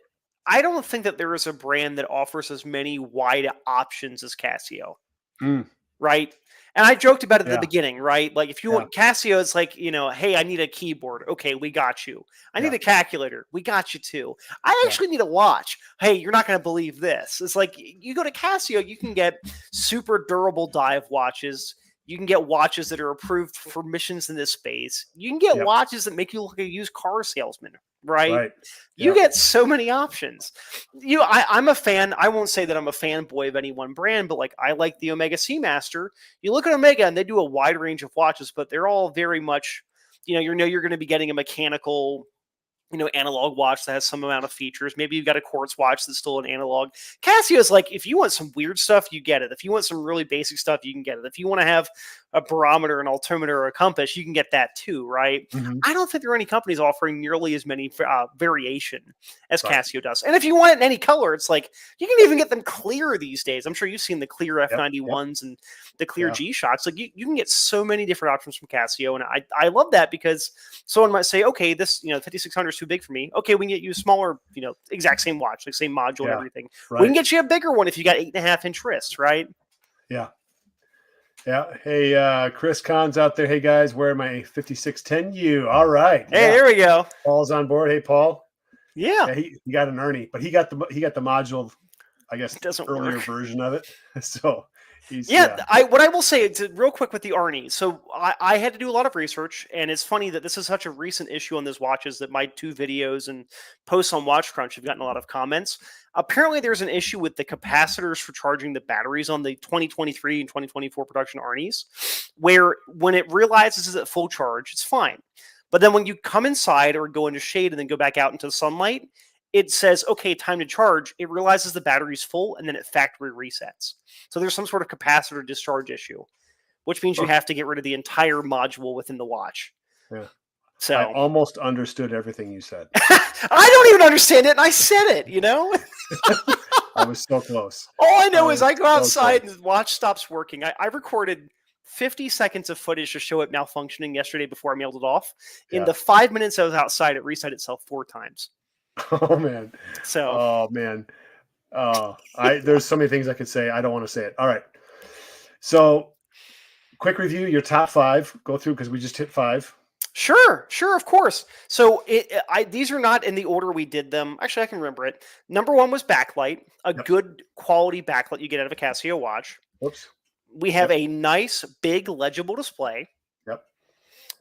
I don't think that there is a brand that offers as many wide options as Casio. Mm, Right? And I joked about it at the yeah. beginning, right? Like if you Yeah. want Casio, it's like, hey, I need a keyboard. Okay, we got you. I need Yeah. a calculator. We got you too. I Yeah. actually need a watch. Hey, you're not going to believe this. It's like you go to Casio, you can get super durable dive watches. You can get watches that are approved for missions in this space. You can get Yep. watches that make you look like a used car salesman, right? Right. You Yep. get so many options. I'm a fan. I won't say that I'm a fanboy of any one brand, but like I like the Omega Seamaster. You look at Omega and they do a wide range of watches, but they're all very much, you're going to be getting a mechanical, analog watch that has some amount of features. Maybe you've got a quartz watch that's still an analog. Casio is like, if you want some weird stuff, you get it. If you want some really basic stuff, you can get it. If you want to have a barometer, an altimeter, or a compass, you can get that too, right? Mhm. I don't think there are any companies offering nearly as many variation as Right. Casio does. And if you want it in any color, it's like you can even get them clear these days. I'm sure you've seen the clear F91s and the clear Yeah. G-Shocks. Like you can get so many different options from Casio, and I love that because someone might say, okay, this 5600 is too big for me. Okay, we can get you a smaller, exact same watch, like same module and Yeah. everything. Right. We can get you a bigger one if you got 8.5-inch wrists, right? Yeah. Yeah. Hey, Chris Kahn's out there. Hey guys, where my 5610U? All right. Hey, Yeah. there we go. Paul's on board. Hey, Paul. Yeah. Yeah, he got an Ernie, but he got the module, I guess, It doesn't earlier work. version of it. So he's what I will say real quick with the Arnie. So I had to do a lot of research, and it's funny that this is such a recent issue on those watches that my 2 videos and posts on Watch Crunch have gotten a lot of comments. Apparently, there's an issue with the capacitors for charging the batteries on the 2023 and 2024 production Arnies, where when it realizes it's at full charge, it's fine. But then when you come inside or go into shade and then go back out into the sunlight, it says, okay, time to charge. It realizes the battery's full and then it factory resets. So there's some sort of capacitor discharge issue, which means you have to get rid of the entire module within the watch. Yeah. So I almost understood everything you said. I don't even understand it, and I said it, I was so close. All I know is was I go so outside close. and the watch stops working. I recorded 50 seconds of footage to show it malfunctioning yesterday before I mailed it off. In Yeah. the 5 minutes I was outside, it reset itself 4 times. Oh man. So Oh man. There's so many things I could say. I don't want to say it. All right. So quick review, your top 5. Go through because we just hit 5. Sure, of course. So these are not in the order we did them. Actually, I can remember it. Number 1 was backlight, a good quality backlight you get out of a Casio watch. Whoops. We have a nice, big, legible display. Yep.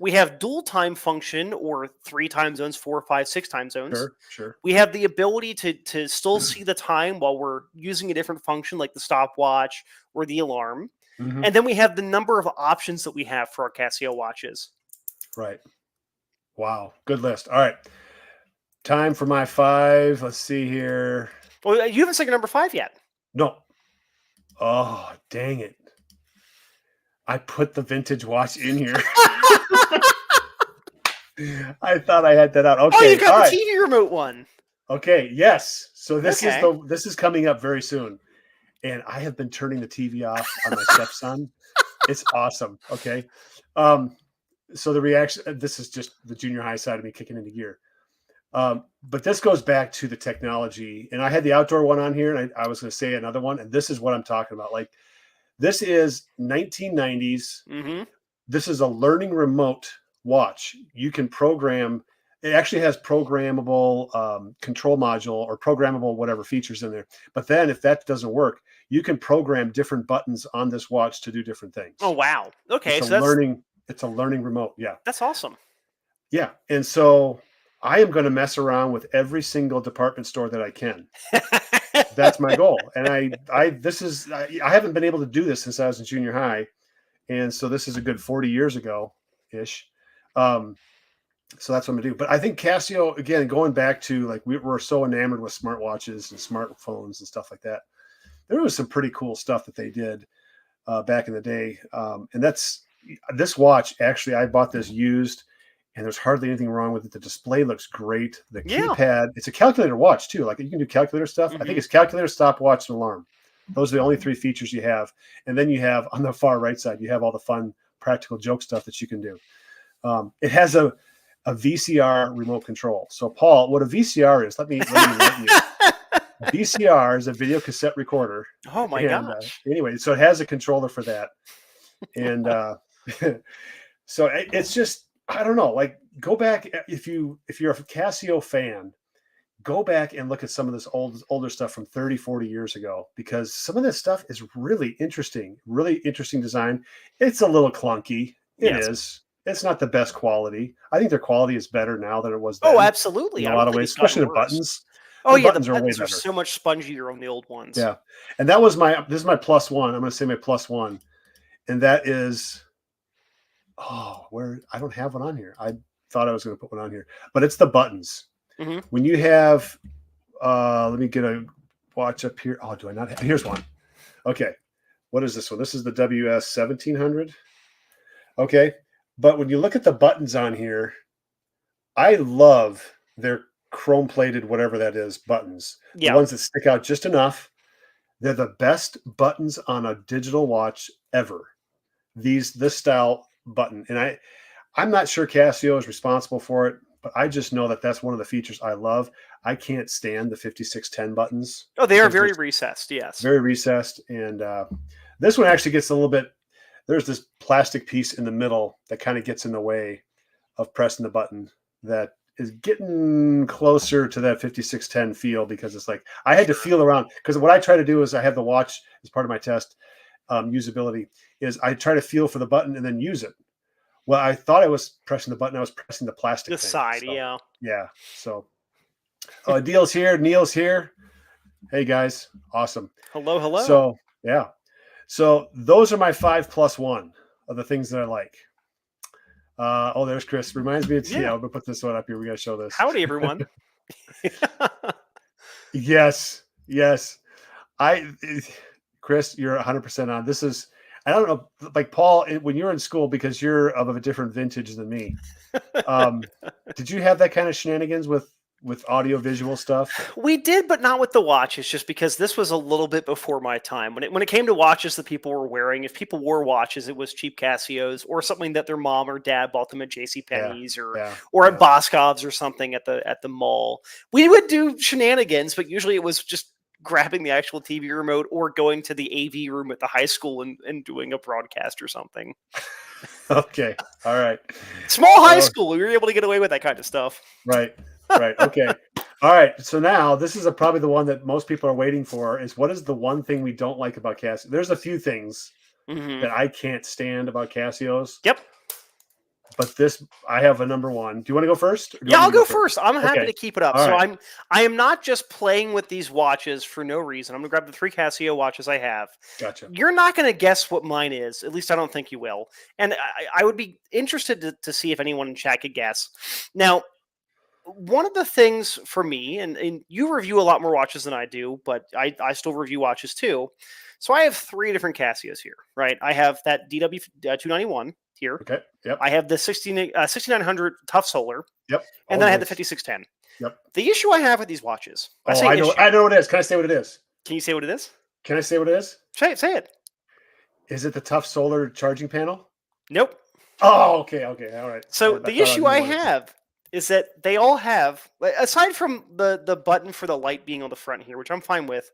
We have dual time function, or 3 time zones, 4, 5, 6 time zones. Sure. We have the ability to still see the time while we're using a different function, like the stopwatch or the alarm. Mhm. And then we have the number of options that we have for our Casio watches. Right. Wow. Good list. All right. Time for my 5. Let's see here. Well, you haven't said your number 5 yet. No. Oh, dang it. I put the vintage watch in here. I thought I had that out. Okay. Oh, you got all the right. TV remote one. Okay. Yes. So this Okay. this is coming up very soon. And I have been turning the TV off on my stepson. It's awesome. Okay. So the reaction, this is just the junior high side of me kicking into gear. But this goes back to the technology. And I had the outdoor one on here, and I was going to say another one. And this is what I'm talking about. Like, this is 1990s. Mm-hmm. This is a learning remote watch. You can program. It actually has programmable control module or programmable whatever features in there. But then if that doesn't work, you can program different buttons on this watch to do different things. Oh, wow. Okay. It's So a learning remote. Yeah. that's awesome. Yeah. And so I am going to mess around with every single department store that I can. That's my goal. And I haven't been able to do this since I was in junior high. And so this is a good 40 years ago ish. So that's what I'm gonna do. But I think Casio, again, going back to like we're so enamored with smartwatches and smartphones and stuff like that. There was some pretty cool stuff that they did back in the day. And that's this watch. Actually, I bought this used, and there's hardly anything wrong with it. The display looks great. The keypad, it's a calculator watch too. Like you can do calculator stuff. Mm-hmm. I think it's calculator, stopwatch, and alarm. Those are the only 3 features you have. And then you have on the far right side, you have all the fun practical joke stuff that you can do. It has a VCR remote control. So, Paul, what a VCR is, let me enlighten you. VCR is a video cassette recorder. Oh my gosh. Anyway, so it has a controller for that. And so it's just, I don't know, like go back if you're a Casio fan, go back and look at some of this older stuff from 30, 40 years ago, because some of this stuff is really interesting design. It's a little clunky. It is. It's not the best quality. I think their quality is better now than it was then. Oh, absolutely. In a lot of ways, especially the buttons. Oh, the buttons are so much spongier on the old ones. Yeah. And this is my plus one. I'm going to say my plus one. And that is, where I don't have one on here. I thought I was going to put one on here, but it's the buttons. Mm-hmm. When you have, let me get a watch up here. Oh, do I not have? Here's one. Okay. What is this one? This is the WS 1700. Okay. But when you look at the buttons on here, I love their chrome plated, whatever that is, buttons. Yeah. The ones that stick out just enough. They're the best buttons on a digital watch ever. This style button. And I'm not sure Casio is responsible for it, but I just know that that's one of the features I love. I can't stand the 5610 buttons. Oh, they are very recessed. Yes. Very recessed. And this one actually gets a little bit, there's this plastic piece in the middle that kind of gets in the way of pressing the button that is getting closer to that 5610 feel, because it's like I had to feel around, because what I try to do is I have the watch as part of my test usability is I try to feel for the button and then use it. Well, I thought I was pressing the button. I was pressing the plastic thing. Side. So, yeah. Yeah. So Neil's here. Hey guys. Awesome. Hello. So yeah. So those are my 5+1 of the things that I like. There's Chris. Reminds me of I'm gonna put this one up here. We gotta show this. Howdy, everyone. Yes. Chris, you're 100% on. This is, I don't know, like Paul, when you're in school, because you're of a different vintage than me. Did you have that kind of shenanigans with audio visual stuff? We did, but not with the watches, just because this was a little bit before my time. When it came to watches that people were wearing, if people wore watches, it was cheap Casios or something that their mom or dad bought them at JCPenney's or at Boscov's or something at the mall. We would do shenanigans, but usually it was just grabbing the actual TV remote or going to the AV room at the high school and doing a broadcast or something. Okay. All right. Small high school. We were able to get away with that kind of stuff. Right. Okay. All right. So now this is probably the one that most people are waiting for, is what is the one thing we don't like about Casio? There's a few things that I can't stand about Casios. Yep. But this, I have a number one. Do you want to go first? Or do you Yeah, want I'll me to go first. I'm happy Okay. to keep it up. All So right. I am not just playing with these watches for no reason. I'm gonna grab the 3 Casio watches I have. Gotcha. You're not gonna guess what mine is. At least I don't think you will. And I would be interested to see if anyone in chat could guess. Now, one of the things for me, and you review a lot more watches than I do, but I still review watches too. So I have 3 different Casios here, right? I have that DW 291 here. Okay. Yep. I have the 6900 Tough Solar, Yep. and Oh, then I had the nice. 5610. Yep. The issue I have with these watches, I Oh, say I know. issue. I know what it is. Can I say what it is? Can you say what it is? Can I say what it is? Say it. Is it the Tough Solar charging panel? Nope. Oh, okay. Okay. All right. So I the thought issue knew I what it was. have is that they all have, aside from the button for the light being on the front here, which I'm fine with,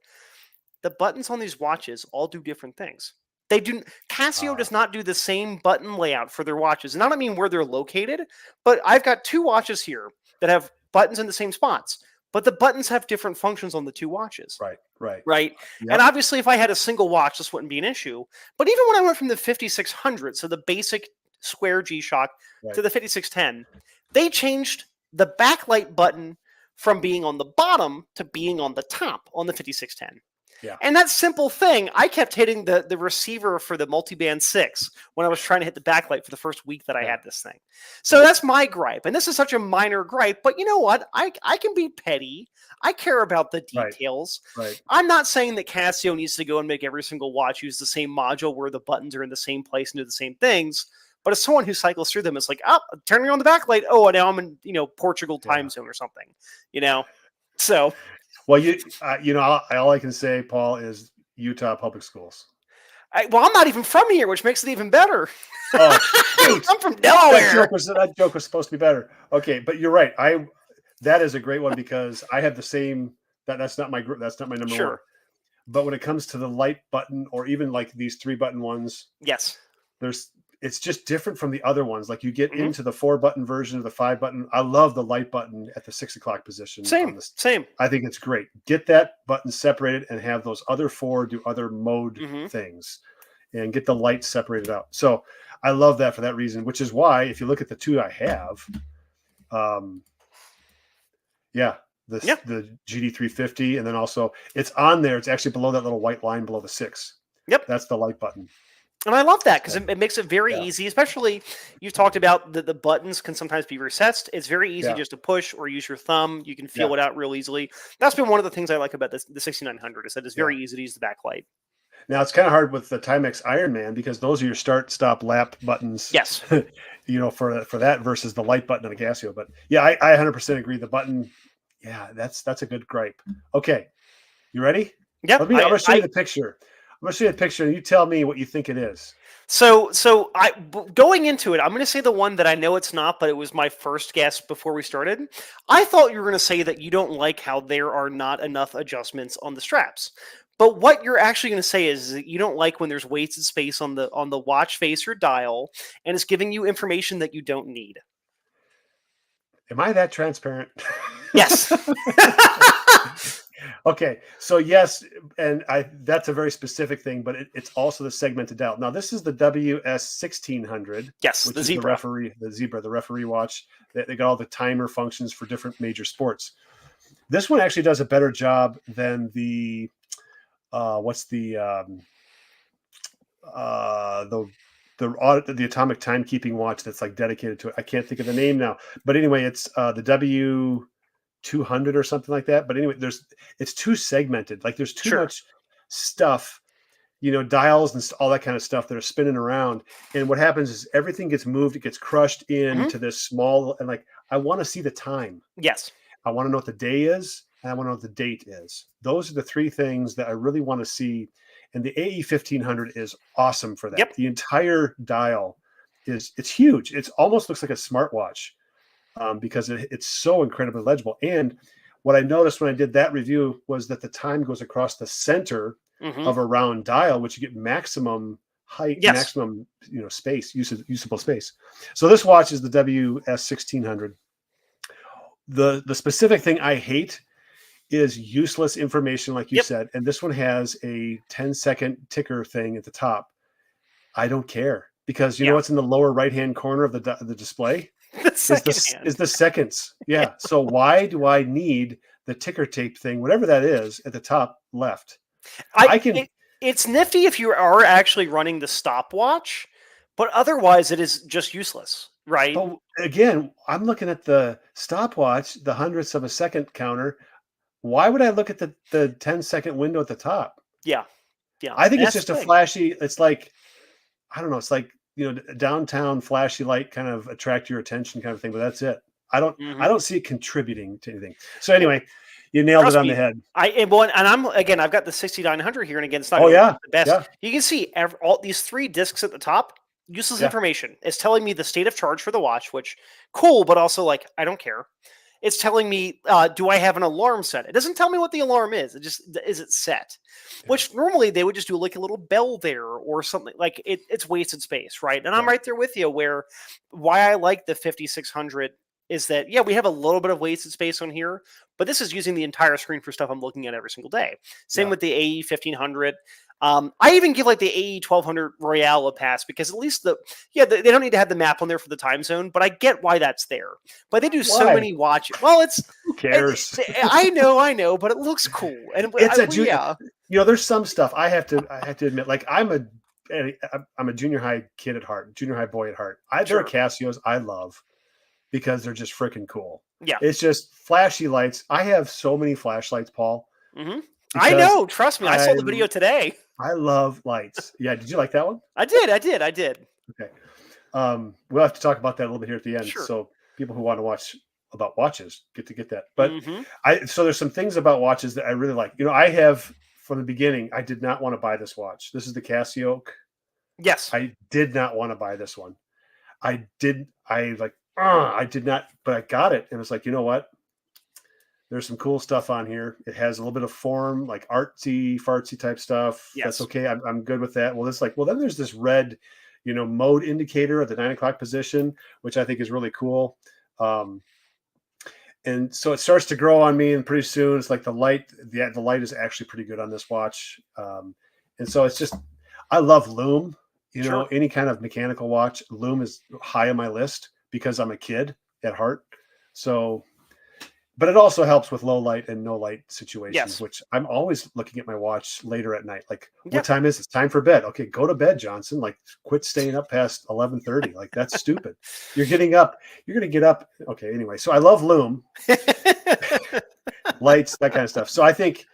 the buttons on these watches all do different things. They do. Casio does not do the same button layout for their watches. And I don't mean where they're located, but I've got 2 watches here that have buttons in the same spots, but the buttons have different functions on the 2 watches. Right. Right. Right. Yep. And obviously, if I had a single watch, this wouldn't be an issue. But even when I went from the 5600, so the basic square G-Shock, Right. to the 5610, they changed the backlight button from being on the bottom to being on the top on the 5610. Yeah. And that simple thing, I kept hitting the receiver for the multiband 6 when I was trying to hit the backlight for the first week that I had this thing. So that's my gripe. And this is such a minor gripe, but you know what? I can be petty. I care about the details. Right. I'm not saying that Casio needs to go and make every single watch use the same module where the buttons are in the same place and do the same things. But as someone who cycles through them, it's like, oh, turning on the backlight. Oh, now I'm in, Portugal time zone or something, So, well, all I can say, Paul, is Utah public schools. I'm not even from here, which makes it even better. Oh, shoot. I'm from Delaware. That joke was supposed to be better. Okay, but you're right. That is a great one because I have the same. That's not my group. That's not my number one. But when it comes to the light button, or even like these 3-button ones, yes, it's just different from the other ones. Like you get into the 4-button version of the 5-button. I love the light button at the 6 o'clock position. Same. I think it's great. Get that button separated and have those other 4 do other mode things, and get the light separated out. So I love that for that reason, which is why if you look at the 2 I have, the GD350, and then also it's on there. It's actually below that little white line below the 6. Yep. That's the light button. And I love that because it makes it very easy, especially you've talked about the buttons can sometimes be recessed. It's very easy just to push or use your thumb. You can feel it out real easily. That's been one of the things I like about the 6900 is that it's very easy to use the backlight. Now it's kind of hard with the Timex Ironman because those are your start, stop, lap buttons. Yes. For that versus the light button on a Casio. But yeah, I 100% agree. The button, that's a good gripe. Okay, you ready? Yeah. I'm going to show you the picture. I'm going to show you the picture, and you tell me what you think it is. So going into it, I'm going to say the one that I know it's not, but it was my first guess before we started. I thought you were going to say that you don't like how there are not enough adjustments on the straps. But what you're actually going to say is that you don't like when there's wasted space on the watch face or dial, and it's giving you information that you don't need. Am I that transparent? Yes. Okay, so yes, and that's a very specific thing, but it's also the segmented dial. Now this is the WS1600. Yes, which the is Zebra. the referee watch. They got all the timer functions for different major sports. This one actually does a better job than the the atomic timekeeping watch that's like dedicated to it. I can't think of the name now, but anyway, it's the W200 or something like that. But anyway, it's too segmented. Like there's too much stuff, dials and all that kind of stuff that are spinning around. And what happens is everything gets moved. It gets crushed into this small, and like, I want to see the time. Yes. I want to know what the day is, and I want to know what the date is. Those are the 3 things that I really want to see. And the AE1500 is awesome for that. Yep. The entire dial it's huge. It almost looks like a smartwatch because it's so incredibly legible. And what I noticed when I did that review was that the time goes across the center of a round dial, which you get maximum height, maximum space, usable space. So this watch is the WS1600. The specific thing I hate is useless information, like you said. And this one has a 10-second ticker thing at the top. I don't care. because you know what's in the lower right-hand corner of the display is the seconds. Yeah. So why do I need the ticker tape thing, whatever that is, at the top left? It's nifty if you are actually running the stopwatch, but otherwise it is just useless, right? But again, I'm looking at the stopwatch, the hundredths of a second counter. Why would I look at the 10-second window at the top? Yeah. I think it's just a flashy. It's like, I don't know. It's like, downtown flashy light kind of attract your attention kind of thing. But that's it. I don't see it contributing to anything. So anyway, you nailed it on the head. I've got the 6900 here, and again, it's not the best. Yeah. You can see all these 3 discs at the top. Useless information. It's telling me the state of charge for the watch, which cool, but also like I don't care. It's telling me, do I have an alarm set? It doesn't tell me what the alarm is. It just is it set, which normally they would just do like a little bell there or something. Like it's wasted space, right? And I'm right there with you. Why I like the 5600 is that we have a little bit of wasted space on here, but this is using the entire screen for stuff I'm looking at every single day. Same with the AE 1500. I even give like the AE 1200 Royale a pass because at least they don't need to have the map on there for the time zone, but I get why that's there. But they do so many watches. Well, who cares? I know, but it looks cool. And there's some stuff I have to admit. Like I'm a junior high kid at heart, junior high boy at heart. There are Casios I love because they're just freaking cool. Yeah, it's just flashy lights. I have so many flashlights, Paul. Mm-hmm. I know. Trust me. I saw the video today. I love lights. Yeah. Did you like that one? I did. Okay. We'll have to talk about that a little bit here at the end. Sure. So people who want to watch about watches get that. But so there's some things about watches that I really like. I have from the beginning, I did not want to buy this watch. This is the Casio. Yes. I did not want to buy this one. I did not, but I got it. And it's like, you know what? There's some cool stuff on here. It has a little bit of form, like artsy, fartsy type stuff. Yes. That's okay. I'm good with that. Well, then there's this red, mode indicator at the 9 o'clock position, which I think is really cool. And so it starts to grow on me, and pretty soon it's like the light is actually pretty good on this watch. And so it's just, I love lume, any kind of mechanical watch. Lume is high on my list because I'm a kid at heart. So, but it also helps with low light and no light situations, which I'm always looking at my watch later at night. Like, what time is it? It's time for bed. Okay, go to bed, Johnson. Like, quit staying up past 11:30. Like, that's stupid. You're getting up. You're going to get up. Okay, anyway. So I love lume, lights, that kind of stuff. So I think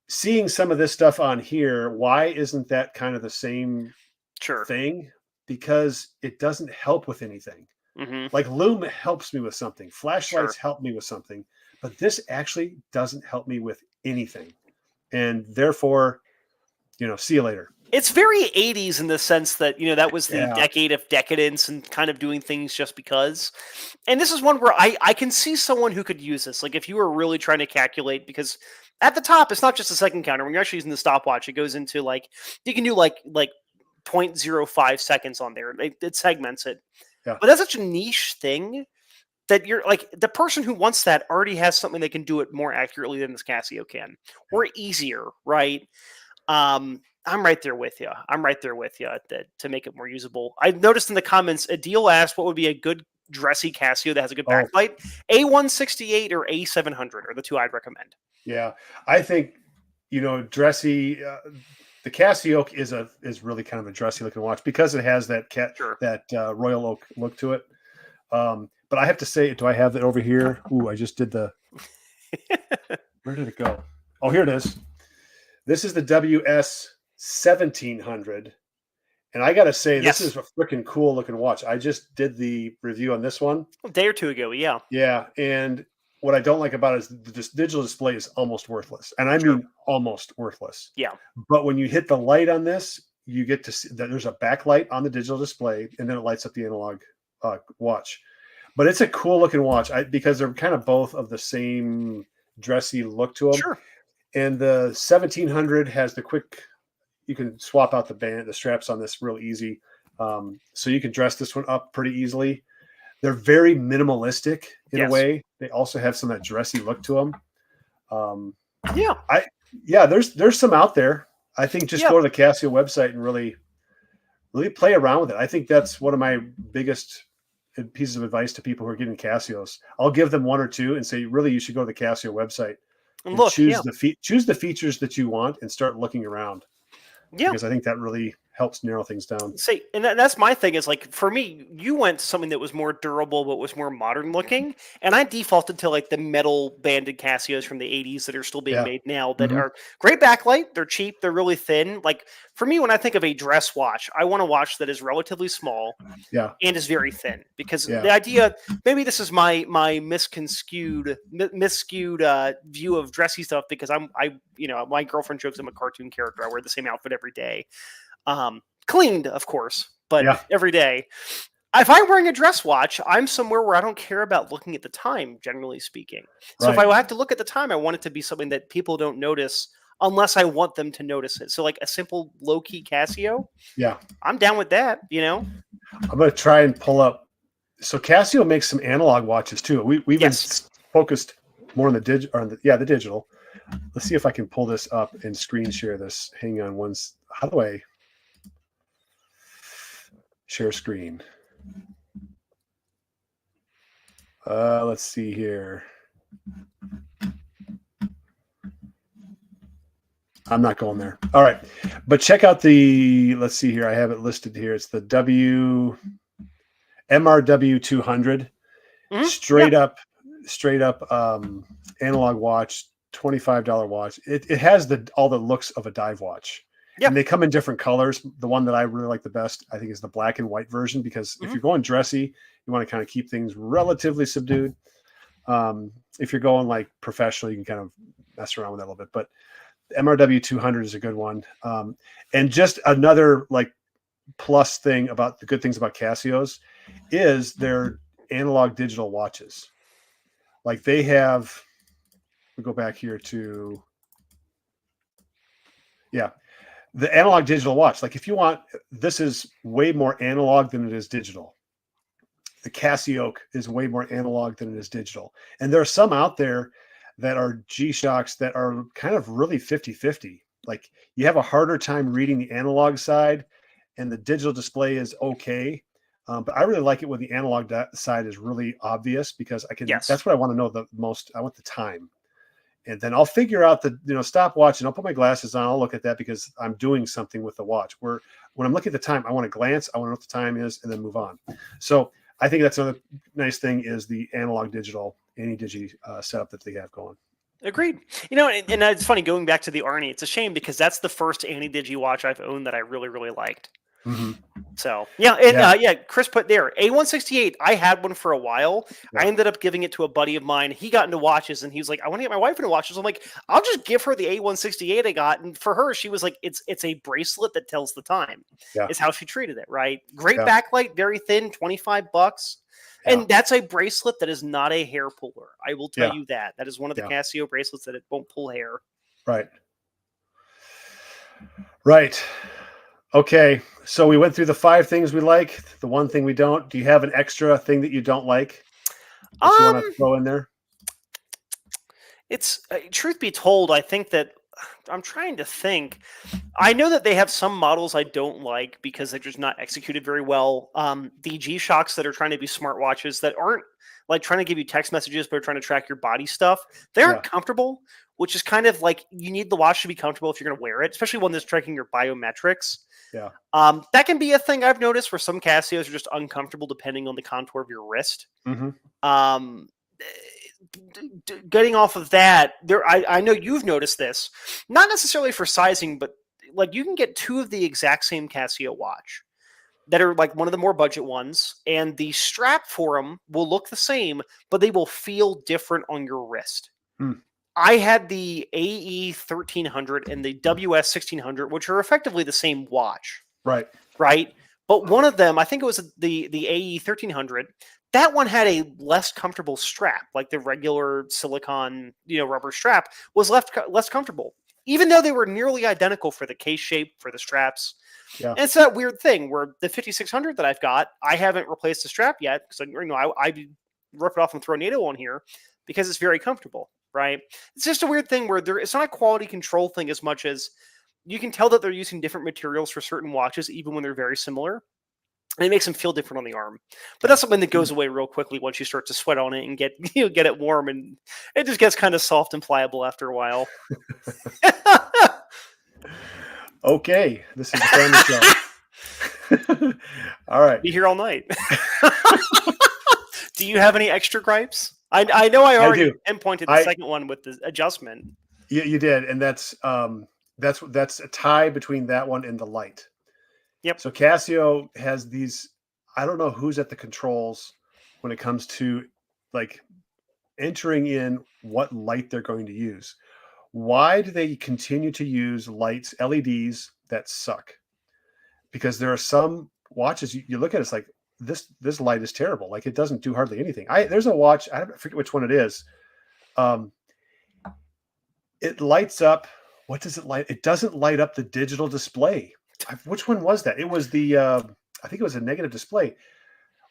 seeing some of this stuff on here, why isn't that kind of the same thing? Because it doesn't help with anything. Mm-hmm. Like lume helps me with something. Flashlights help me with something, but this actually doesn't help me with anything. And therefore, see you later. It's very 80s in the sense that, that was the decade of decadence and kind of doing things just because. And this is one where I can see someone who could use this. Like if you were really trying to calculate, because at the top, it's not just a second counter. When you're actually using the stopwatch, it goes into you can do like 0.05 seconds on there. It segments it. Yeah. But that's such a niche thing that you're like the person who wants that already has something that can do it more accurately than this Casio can, or easier, right? I'm right there with you. To make it more usable. I noticed in the comments, Adil asked what would be a good dressy Casio that has a good backlight. A168 or A700 are the two I'd recommend. Yeah, I think dressy. The Casio is really kind of a dressy looking watch because it has that royal oak look to it. But I have to say, do I have it over here? Ooh, I just did the. Where did it go? Oh, here it is. This is the WS 1700, and I got to say, this is a freaking cool looking watch. I just did the review on this one a day or two ago. Yeah. Yeah, and what I don't like about it is this digital display is almost worthless. And I mean almost worthless. Yeah. But when you hit the light on this, you get to see that there's a backlight on the digital display, and then it lights up the analog watch. But it's a cool looking watch because they're kind of both of the same dressy look to them. Sure. And the 1700 has the quick, you can swap out the straps on this real easy. So you can dress this one up pretty easily. They're very minimalistic in a way. They also have some of that dressy look to them. There's some out there. I think just go to the Casio website and really really play around with it. I think that's one of my biggest pieces of advice to people who are getting Casios. I'll give them one or two and say, really, you should go to the Casio website And and look, choose yeah, choose the features that you want and start looking around, yeah. because I think that really helps narrow things down. See, and that's my thing is like for me, you went to something that was more durable but was more modern looking, and I defaulted to like the metal banded Casios from the '80s that are still being Yeah. made now that Mhm. are great backlight. They're cheap. They're really thin. Like for me, when I think of a dress watch, I want a watch that is relatively small Yeah. and is very thin because Yeah. the idea maybe this is my miscued view of dressy stuff because my girlfriend jokes I'm a cartoon character. I wear the same outfit every day. Cleaned, of course, but Yeah. every day. If I'm wearing a dress watch, I'm somewhere where I don't care about looking at the time, generally speaking. So if Right. I have to look at the time, I want it to be something that people don't notice unless I want them to notice it. So like a simple low-key Casio, Yeah. I'm down with that, I'm going to try and pull up. So Casio makes some analog watches too. We've been Yes. focused more on the the digital. Let's see if I can pull this up and screen share this. Hang on how do I share screen? Let's see here. I'm not going there. All right. But check out let's see here. I have it listed here. It's the MRW 200. Mhm. Straight up analog watch, $25 watch. It has all the looks of a dive watch. Yeah. And they come in different colors. The one that I really like the best, I think, is the black and white version, because if Mhm. you're going dressy, you want to kind of keep things relatively subdued. If you're going like professional, you can kind of mess around with that a little bit. But the MRW 200 is a good one. And just another like plus thing about the good things about Casios is their analog digital watches. Like they have, we go back here to, the analog digital watch. Like if you want, this is way more analog than it is digital. The Casio is way more analog than it is digital. And there are some out there that are G-Shocks that are kind of really 50-50. Like you have a harder time reading the analog side and the digital display is okay. But I really like it when the analog side is really obvious, because Yes. that's what I want to know the most. I want the time. And then I'll figure out the stopwatch, and I'll put my glasses on. I'll look at that because I'm doing something with the watch. Where when I'm looking at the time, I want to glance, I want to know what the time is, and then move on. So I think that's another nice thing is the analog digital AnyDigi setup that they have going. Agreed. And it's funny going back to the Arnie. It's a shame because that's the first AnyDigi watch I've owned that I really, really liked. Mm-hmm. So and Chris put there A168. I had one for a while. Yeah. I ended up giving it to a buddy of mine. He got into watches, and he was like, "I want to get my wife into watches." I'm like, "I'll just give her the A168 I got." And for her, she was like, "It's a bracelet that tells the time." Yeah. Is how she treated it. Right? Great Yeah. backlight, very thin, $25. Yeah. And that's a bracelet that is not a hair puller. I will tell Yeah. you that. That is one of the Yeah. Casio bracelets that it won't pull hair. Right. Right. Okay. So we went through the 5 things we like, the one thing we don't. Do you have an extra thing that you don't like that you want to throw in there? It's truth be told, I think that I'm trying to think. I know that they have some models I don't like because they're just not executed very well. The G-Shocks that are trying to be smartwatches that aren't like trying to give you text messages, but are trying to track your body stuff. They aren't comfortable, which is kind of like you need the watch to be comfortable if you're going to wear it, especially one that's tracking your biometrics. Yeah. That can be a thing I've noticed where some Casios are just uncomfortable depending on the contour of your wrist. Mm-hmm. Getting off of that, I know you've noticed this, not necessarily for sizing, but like you can get 2 of the exact same Casio watch that are like one of the more budget ones, and the strap for them will look the same, but they will feel different on your wrist. I had the AE 1300 and the WS 1600, which are effectively the same watch. Right. Right. But one of them, I think it was the AE 1300. That one had a less comfortable strap, like the regular silicone, rubber strap was less comfortable, even though they were nearly identical for the case shape, for the straps. Yeah. And it's that weird thing where the 5600 that I've got, I haven't replaced the strap yet because I rip it off and throw NATO on here because it's very comfortable. Right. It's just a weird thing where it's not a quality control thing as much as you can tell that they're using different materials for certain watches, even when they're very similar. And it makes them feel different on the arm. But that's something that goes away real quickly once you start to sweat on it and get get it warm, and it just gets kind of soft and pliable after a while. Okay, this is the family show. All right. Be here all night. Do you have any extra gripes? I know I already pinpointed the second one with the adjustment. You did, and that's a tie between that one and the light. Yep. So Casio has these. I don't know who's at the controls when it comes to like entering in what light they're going to use. Why do they continue to use lights, LEDs that suck? Because there are some watches you look at, it's like this light is terrible. Like it doesn't do hardly anything. There's a watch, I forget which one it is. It lights up. What does it light? It doesn't light up the digital display. Which one was that? It was the I think it was a negative display.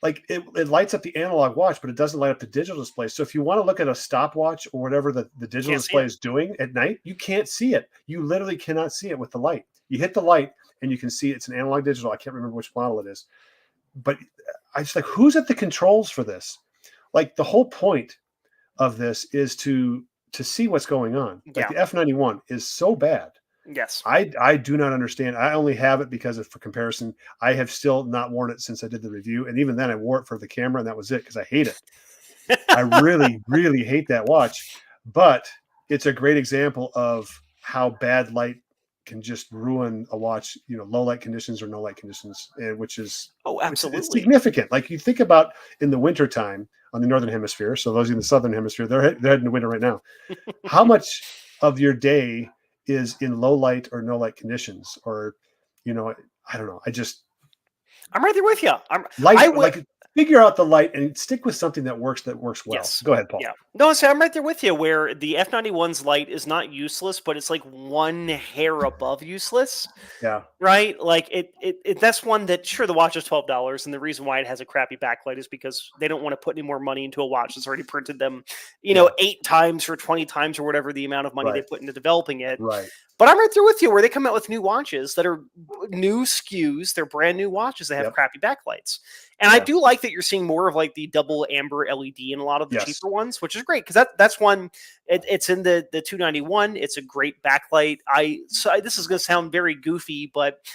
Like it lights up the analog watch, but it doesn't light up the digital display. So if you want to look at a stopwatch or whatever the digital display is doing at night, you can't see it. You literally cannot see it with the light. You hit the light and you can see it's an analog digital. I can't remember which model it is. But I just like, who's at the controls for this? Like the whole point of this is to see what's going on. Like the F91 is so bad. Yes. I do not understand. I only have it because for comparison. I have still not worn it since I did the review. And even then I wore it for the camera and that was it because I hate it. I really, really hate that watch. But it's a great example of how bad light can just ruin a watch, low light conditions or no light conditions, which is absolutely it's significant. Like you think about in the wintertime on the Northern Hemisphere. So those in the Southern Hemisphere, they're heading to winter right now. How much of your day is in low light or no light conditions, or I don't know. I'm right there with you. Figure out the light and stick with something that works well. Yes. Go ahead, Paul. Yeah. No, I'm right there with you where the F91's light is not useless, but it's like one hair above useless. Yeah. Right? Like that's one that sure the watch is $12, and the reason why it has a crappy backlight is because they don't want to put any more money into a watch that's already printed them, 8 times or 20 times or whatever the amount of money they put into developing it. Right. But I'm right there with you where they come out with new watches that are new SKUs. They're brand new watches that have crappy backlights. And I do like that you're seeing more of like the double amber LED in a lot of the cheaper ones, which is great because that's one. It's in the 291. It's a great backlight. This is going to sound very goofy, but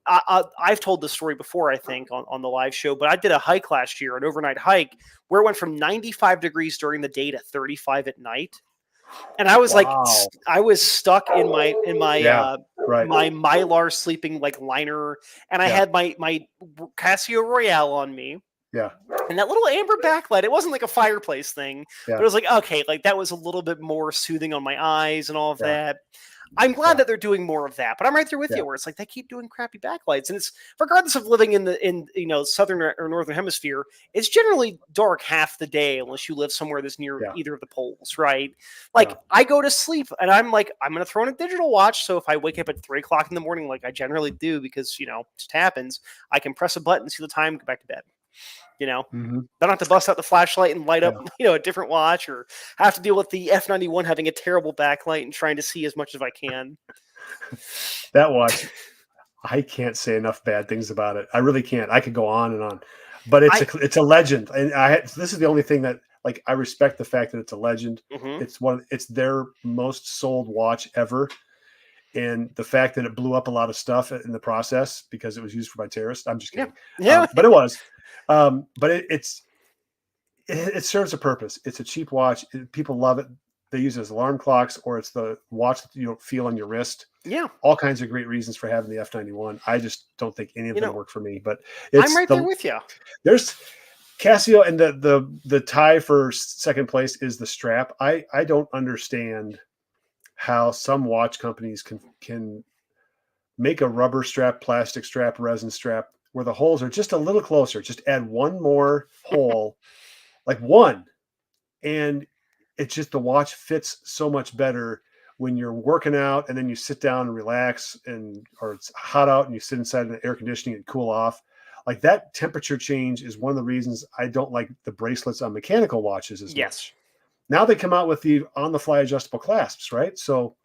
I've told this story before, I think, on the live show. But I did a hike last year, an overnight hike, where it went from 95 degrees during the day to 35 at night. And I was I was stuck in my my Mylar sleeping like liner, and I had my Casio Royale on me. Yeah. And that little amber backlight, it wasn't like a fireplace thing, but it was like, okay, like that was a little bit more soothing on my eyes and all of that. I'm glad that they're doing more of that, but I'm right there with you where it's like they keep doing crappy backlights, and it's regardless of living in southern or northern hemisphere, it's generally dark half the day unless you live somewhere that's near either of the poles, right? Like I go to sleep and I'm like, I'm going to throw in a digital watch, so if I wake up at 3 o'clock in the morning, like I generally do because it just happens, I can press a button, see the time, go back to bed. Don't have to bust out the flashlight and light up, a different watch, or have to deal with the F91 having a terrible backlight and trying to see as much as I can. That watch, I can't say enough bad things about it. I really can't. I could go on and on, but it's a legend, and this is the only thing that I respect the fact that it's a legend. It's their most sold watch ever. And the fact that it blew up a lot of stuff in the process because it was used by terrorists. I'm just kidding. But it was. But it serves a purpose. It's a cheap watch. People love it. They use it as alarm clocks, or it's the watch that you don't feel on your wrist. Yeah. All kinds of great reasons for having the F91. I just don't think any of them work for me. But I'm right there with you. There's Casio, and the tie for second place is the strap. I don't understand how some watch companies can make a rubber strap, plastic strap, resin strap where the holes are just a little closer. Just add one more hole, like one, and it's just the watch fits so much better when you're working out and then you sit down and relax, or it's hot out and you sit inside in the air conditioning and cool off. Like that temperature change is one of the reasons I don't like the bracelets on mechanical watches as much. Now they come out with the on-the-fly adjustable clasps, right? So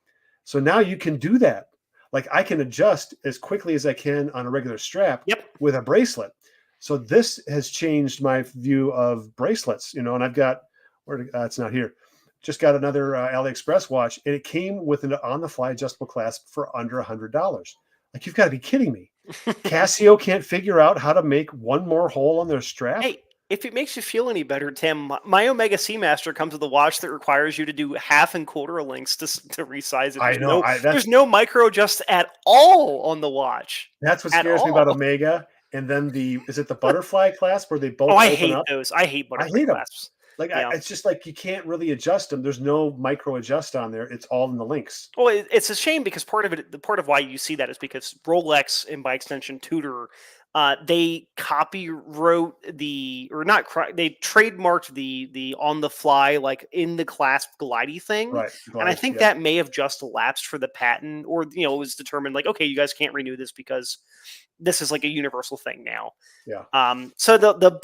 now you can do that. like I can adjust as quickly as I can on a regular strap Yep. with a bracelet. So this has changed my view of bracelets, and I've got, it's not here. Just got another AliExpress watch, and it came with an on-the-fly adjustable clasp for under $100. Like, you've got to be kidding me. Casio can't figure out how to make one more hole on their strap? Hey, if it makes you feel any better, Tim, my Omega Seamaster comes with a watch that requires you to do half and quarter links to resize it. I know. There's no micro adjust at all on the watch. That's what scares me about Omega. And then is it the butterfly clasp where they both I open hate up? those. I hate butterfly clasps. Like, it's just like you can't really adjust them. There's no micro adjust on there. It's all in the links. Well, it's a shame because part of why you see that is because Rolex and by extension Tudor, they they trademarked the on the fly, like in the clasp glidey thing. Right. And I think that may have just lapsed for the patent, or it was determined like, okay, you guys can't renew this because this is like a universal thing now. Yeah. So the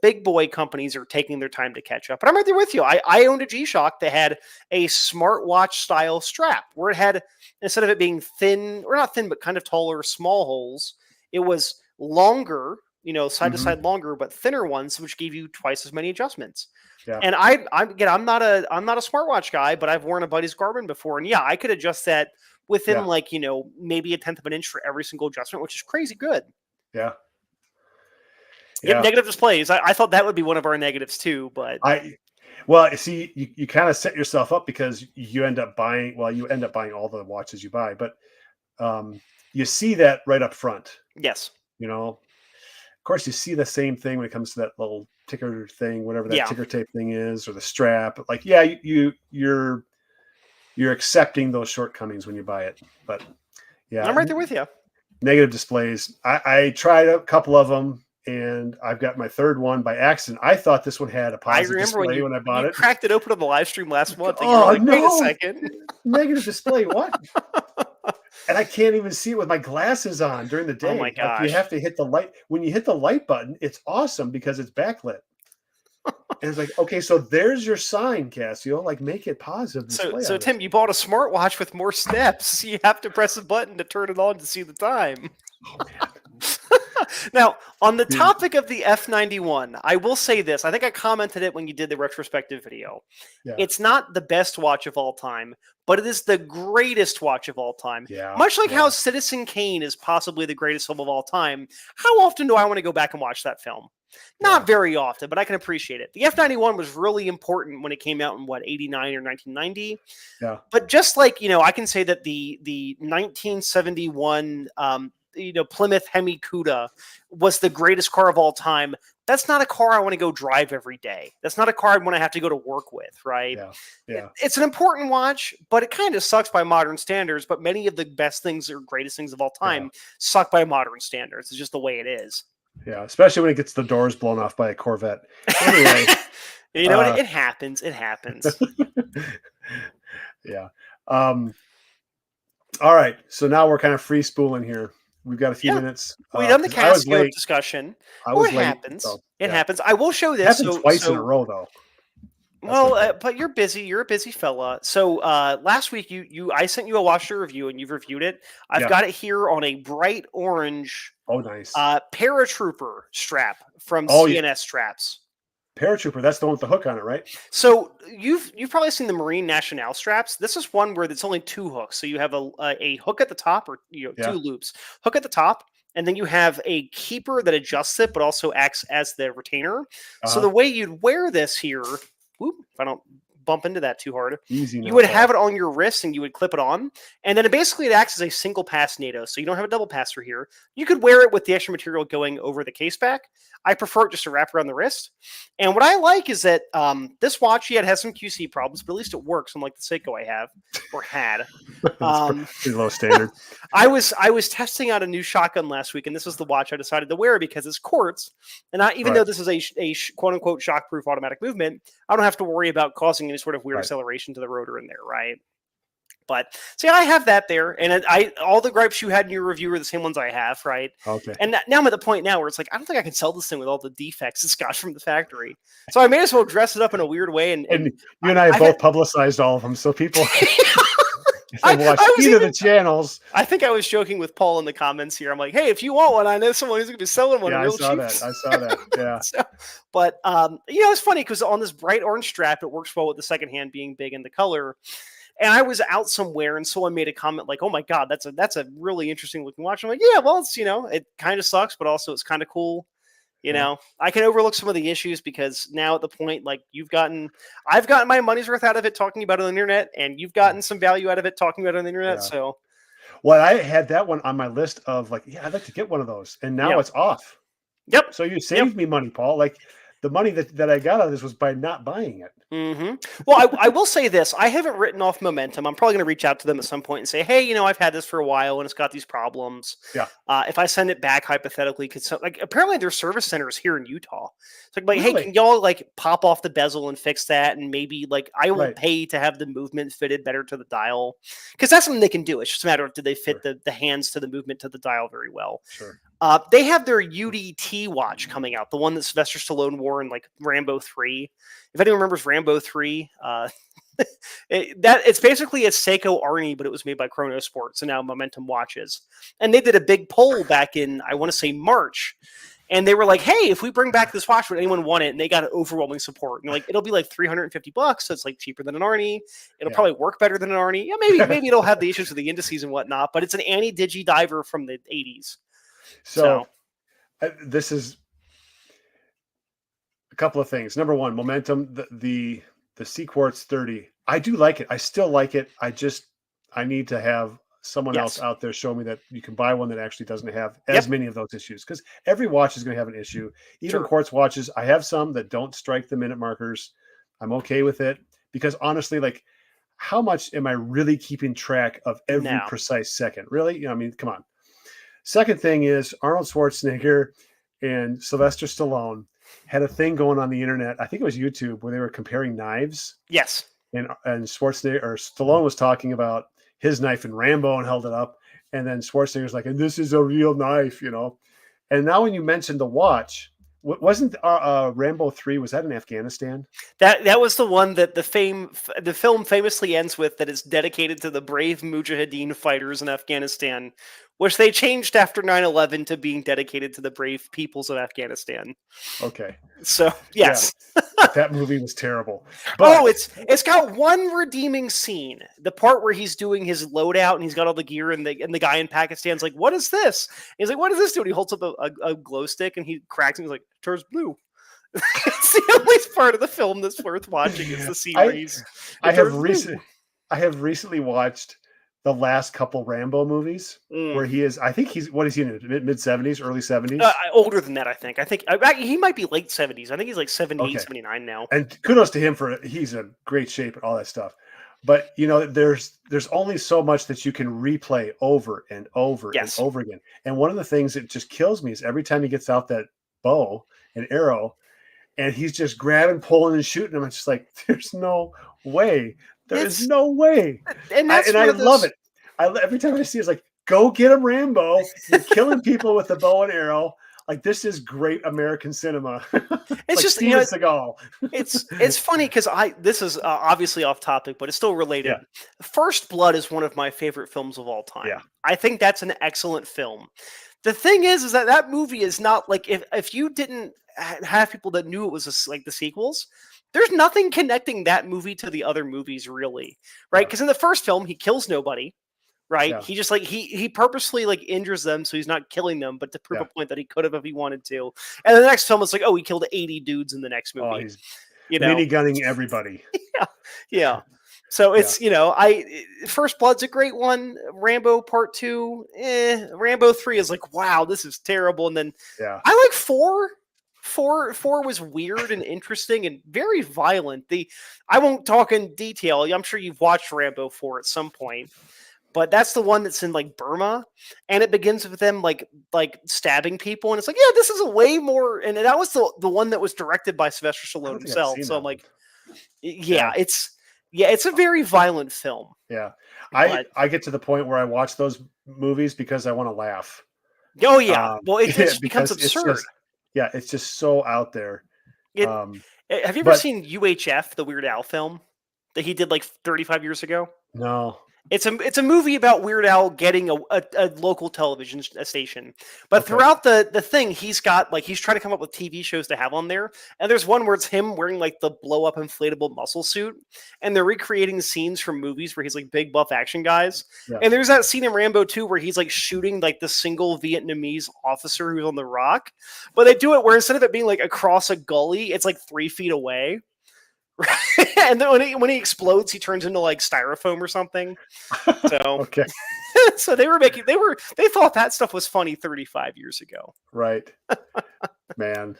big boy companies are taking their time to catch up. But I'm right there with you. I owned a G-Shock that had a smartwatch style strap where it had, instead of it being thin, or not thin, but kind of taller, small holes, it was longer, side to side longer, but thinner ones, which gave you twice as many adjustments. Yeah. And I'm not a smartwatch guy, but I've worn a buddy's Garmin before, and I could adjust that within maybe a tenth of an inch for every single adjustment, which is crazy good. Yeah. Yep, negative displays. I thought that would be one of our negatives too, but see, you kind of set yourself up because you end up buying all the watches you buy, but you see that right up front. Yes. Of course, you see the same thing when it comes to that little ticker thing, whatever that ticker tape thing is, or the strap. Like, you're accepting those shortcomings when you buy it. But I'm right there with you. Negative displays. I tried a couple of them, and I've got my third one by accident. I thought this one had a positive display when I bought it. Cracked it open on the live stream last month. Oh, no. Wait a second. Negative display. What? And I can't even see it with my glasses on during the day. Oh my gosh. Like, you have to hit the light. When you hit the light button, it's awesome because it's backlit. And it's like, okay, so there's your sign, Casio. Like, make it positive. So Tim, you bought a smartwatch with more steps. You have to press a button to turn it on to see the time. Oh, man. Now, on the topic of the F91, I will say this. I think I commented it when you did the retrospective video. Yeah. It's not the best watch of all time, but it is the greatest watch of all time. Yeah. Much like how Citizen Kane is possibly the greatest film of all time. How often do I want to go back and watch that film? Not very often, but I can appreciate it. The F91 was really important when it came out in 89 or 1990. Yeah. But just like, I can say that the 1971 Plymouth Hemi Cuda was the greatest car of all time. That's not a car I want to go drive every day. That's not a car I want to have to go to work with, right? Yeah. It's an important watch, but it kind of sucks by modern standards. But many of the best things or greatest things of all time suck by modern standards. It's just the way it is. Yeah, especially when it gets the doors blown off by a Corvette. Anyway, it happens. It happens. Yeah. All right. So now we're kind of free spooling here. We've got a few minutes. We've done the Casio discussion. It happens. It happens. I will show this. It happened twice in a row, though. But you're busy. You're a busy fella. So last week, I sent you a watch to review, and you've reviewed it. I've got it here on a bright orange. Oh, nice. Paratrooper strap from CNS Straps. Paratrooper, that's the one with the hook on it, right? So you've probably seen the Marine Nationale straps. This is one where it's only two hooks. So you have a hook at the top, or two loops. Hook at the top, and then you have a keeper that adjusts it, but also acts as the retainer. So the way you'd wear this here, if I don't bump into that too hard, you would have it on your wrist and you would clip it on, and then it acts as a single pass NATO, so you don't have a double pass through here. You could wear it with the extra material going over the case back. I prefer it just to wrap around the wrist. And what I like is that this watch, it has some QC problems, but at least it works, unlike the Seiko I have or had. Pretty low standard. I was testing out a new shotgun last week, and this is the watch I decided to wear because it's quartz, and even though this is a quote unquote shockproof automatic movement, I don't have to worry about causing any sort of weird acceleration to the rotor in there, right? But see, I have that there, and all the gripes you had in your review are the same ones I have, right? Okay. And now I'm at the point now where it's like, I don't think I can sell this thing with all the defects it's got from the factory. So I may as well dress it up in a weird way. And you and I have both publicized all of them, so people. and watch either of the channels. I think I was joking with Paul in the comments here. I'm like, hey, if you want one, I know someone who's going to be selling one Yeah, real cheap. I saw that. Yeah. So, but it's funny because on this bright orange strap, it works well with the second hand being big in the color. And I was out somewhere, and someone made a comment like, "Oh my god, that's a really interesting looking watch." I'm like, "Yeah, well, it's it kind of sucks, but also it's kind of cool." I can overlook some of the issues because now at the point, like I've gotten my money's worth out of it talking about it on the internet, and you've gotten some value out of it talking about it on the internet. Yeah. So, well, I had that one on my list of like, yeah, I'd like to get one of those, and now it's off. Yep. So you saved me money, Paul. Like the money that I got out of this was by not buying it. Mm-hmm. Well, I will say this. I haven't written off Momentum. I'm probably going to reach out to them at some point and say, hey, I've had this for a while and it's got these problems. Yeah. If I send it back hypothetically, apparently their service center is here in Utah. It's like, Really? hey, can y'all pop off the bezel and fix that? And maybe I will Right. pay to have the movement fitted better to the dial. Because that's something they can do. It's just a matter of did they fit the hands to the movement to the dial very well. Sure. They have their UDT watch coming out, the one that Sylvester Stallone wore in Rambo 3. If anyone remembers Rambo 3, it's basically a Seiko Arnie, but it was made by Chrono Sports and now Momentum watches. And they did a big poll back in, I want to say March. And they were like, hey, if we bring back this watch, would anyone want it? And they got overwhelming support. And it'll be $350. So it's cheaper than an Arnie. It'll probably work better than an Arnie. Yeah, maybe it'll have the issues with the indices and whatnot, but it's an anti-digi diver from the 80s. So this is a couple of things. Number one, Momentum, the C-Quartz 30. I do like it. I still like it. I need to have someone else out there show me that you can buy one that actually doesn't have as many of those issues, because every watch is going to have an issue. Even quartz watches, I have some that don't strike the minute markers. I'm okay with it because honestly, how much am I really keeping track of every precise second? Really? Come on. Second thing is Arnold Schwarzenegger and Sylvester Stallone had a thing going on the internet. I think it was YouTube where they were comparing knives. Yes. And Schwarzenegger or Stallone was talking about his knife in Rambo and held it up. And then Schwarzenegger's like, and this is a real knife, And now when you mentioned the watch, wasn't Rambo 3, was that in Afghanistan? That was the one that the film famously ends with, that is dedicated to the brave Mujahideen fighters in Afghanistan, which they changed after 9/11 to being dedicated to the brave peoples of Afghanistan. Okay. So, yes. Yeah, that movie was terrible. But it's got one redeeming scene. The part where he's doing his loadout and he's got all the gear and the guy in Pakistan's like, what is this? And he's like, what does this do? And he holds up a glow stick and he cracks and he's like, it turns blue. It's the only part of the film that's worth watching is the series. I have recently watched the last couple Rambo movies where he is, I think what is he in mid-70s, early 70s? Older than that, I think. He might be late 70s. I think he's 78, 79 now. And kudos to him he's in great shape and all that stuff. But, there's only so much that you can replay over and over and over again. And one of the things that just kills me is every time he gets out that bow and arrow and he's just grabbing, pulling, and shooting them, I'm just like, there's no way. There's no way. And I love it. Every time I see it, it's like, go get him, Rambo. You're killing people with the bow and arrow. This is great American cinema. It's just Steven Seagal. It's funny because this is obviously off topic, but it's still related. Yeah. First Blood is one of my favorite films of all time. Yeah. I think that's an excellent film. The thing is that movie is not if you didn't have people that knew it was the sequels, there's nothing connecting that movie to the other movies really, right? Because in the first film he kills nobody, right? Yeah. He just he purposely injures them so he's not killing them, but to prove a point that he could have if he wanted to. And the next film is he killed 80 dudes in the next movie. Oh, he's mini-gunning everybody. Yeah. So it's First Blood's a great one. Rambo Part 2, Rambo 3 is wow, this is terrible. And then I like 4. 4 was weird and interesting and very violent. I won't talk in detail. I'm sure you've watched Rambo 4 at some point, but that's the one that's in Burma, and it begins with them stabbing people, and it's this is a way more. And that was the one that was directed by Sylvester Stallone himself. So I'm like, it's a very violent film. Yeah, I get to the point where I watch those movies because I want to laugh. Oh yeah, well it just becomes absurd. It's just so out there. Have you ever seen UHF, the Weird Al film that he did 35 years ago? No. It's a movie about Weird Al getting a local television station. But Okay. throughout the thing, he's trying to come up with TV shows to have on there. And there's one where it's him wearing like the blow up inflatable muscle suit, and they're recreating scenes from movies where he's like big buff action guys. Yeah. And there's that scene in Rambo 2 where he's like shooting like the single Vietnamese officer who's on the rock. But they do it where instead of it being like across a gully, it's like 3 feet away. And then when he explodes, he turns into like styrofoam or something. So Okay. so they thought that stuff was funny 35 years ago. Right. Man.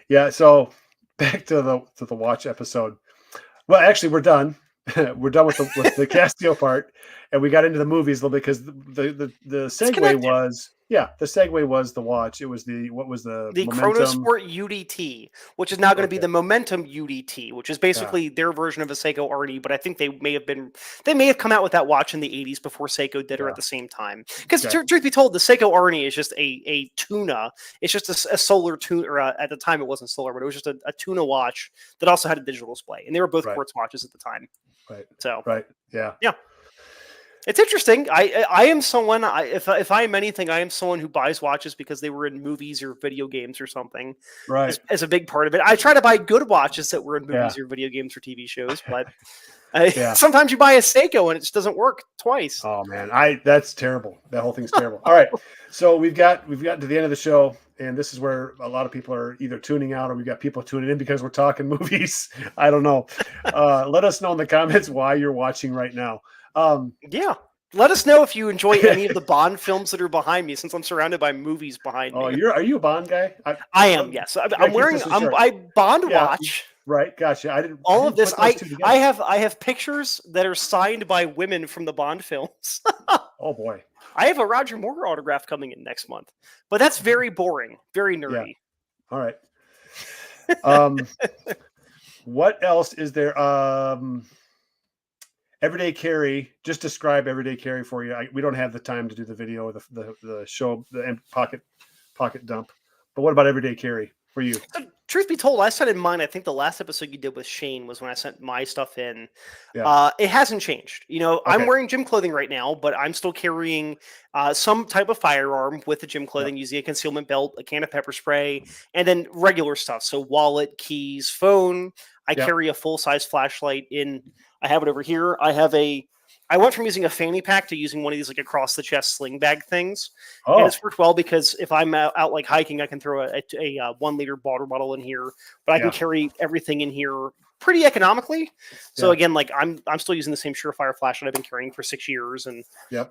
Yeah. So back to the watch episode. Well, actually, we're done. We're done with the Casio part, and we got into the movies a little bit because the segue was the watch. It was the Momentum Chronosport UDT, which is now going to be the Momentum UDT, which is basically their version of a Seiko Arnie. But I think they may have come out with that watch in the 80s before Seiko did her at the same time. Because truth be told, the Seiko Arnie is just a tuna. It's just a solar tuna. Or at the time, it wasn't solar, but it was just a tuna watch that also had a digital display, and they were both quartz watches at the time. Right. So yeah. It's interesting. I am someone. If I am anything, I am someone who buys watches because they were in movies or video games or something. Right. As a big part of it, I try to buy good watches that were in movies or video games or TV shows. But sometimes you buy a Seiko and it just doesn't work twice. Oh man, that's terrible. That whole thing's terrible. All right, so we've gotten to the end of the show, and this is where a lot of people are either tuning out or we've got people tuning in because we're talking movies. I don't know. Let us know in the comments why you're watching right now. Let us know if you enjoy any of the Bond films that are behind me, since I'm surrounded by movies behind me. Are you a Bond guy? I am. Yes, I'm wearing. I Bond watch. Right, gotcha. I didn't. All of this. I have pictures that are signed by women from the Bond films. Oh boy. I have a Roger Moore autograph coming in next month, but that's very boring, very nerdy. Yeah. All right. What else is there? Everyday carry. Just describe everyday carry for you. We don't have the time to do the video or the show, the pocket dump. But what about everyday carry for you? Truth be told, I sent in mine. I think the last episode you did with Shane was when I sent my stuff in. Yeah. It hasn't changed. I'm wearing gym clothing right now, but I'm still carrying some type of firearm with the gym clothing, using a concealment belt, a can of pepper spray, and then regular stuff. So wallet, keys, phone. I carry a full-size flashlight I have it over here. I went from using a fanny pack to using one of these like across the chest sling bag things. Oh. And it's worked well because if I'm out like hiking, I can throw a 1 liter water bottle in here, but I can carry everything in here pretty economically. So again, like I'm still using the same Surefire flashlight I've been carrying for 6 years, and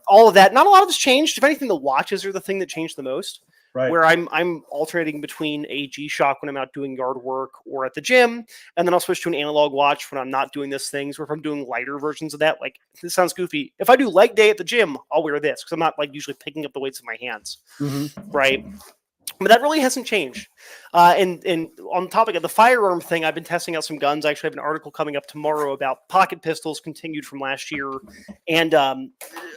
all of that. Not a lot has changed. If anything, the watches are the thing that changed the most. Right. Where I'm alternating between a G-Shock when I'm out doing yard work or at the gym, and then I'll switch to an analog watch when I'm not doing this things, or if I'm doing lighter versions of that. Like, this sounds goofy. If I do leg day at the gym, I'll wear this because I'm not like usually picking up the weights in my hands. Mm-hmm. Right. But that really hasn't changed. And on the topic of the firearm thing, I've been testing out some guns. I actually have an article coming up tomorrow about pocket pistols continued from last year, and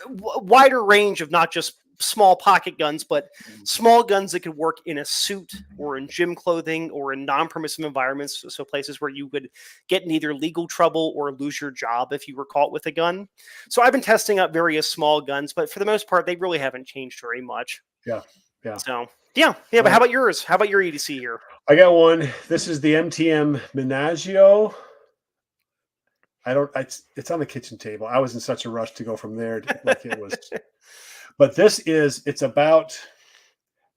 wider range of not just small pocket guns, but small guns that could work in a suit or in gym clothing or in non-permissive environments. So places where you would get in either legal trouble or lose your job if you were caught with a gun. So I've been testing out various small guns, but for the most part, they really haven't changed very much. Yeah. So but how about yours? How about your EDC here? I got one. This is the MTM Menagio. It's on the kitchen table. I was in such a rush to go from there like it was. But it's about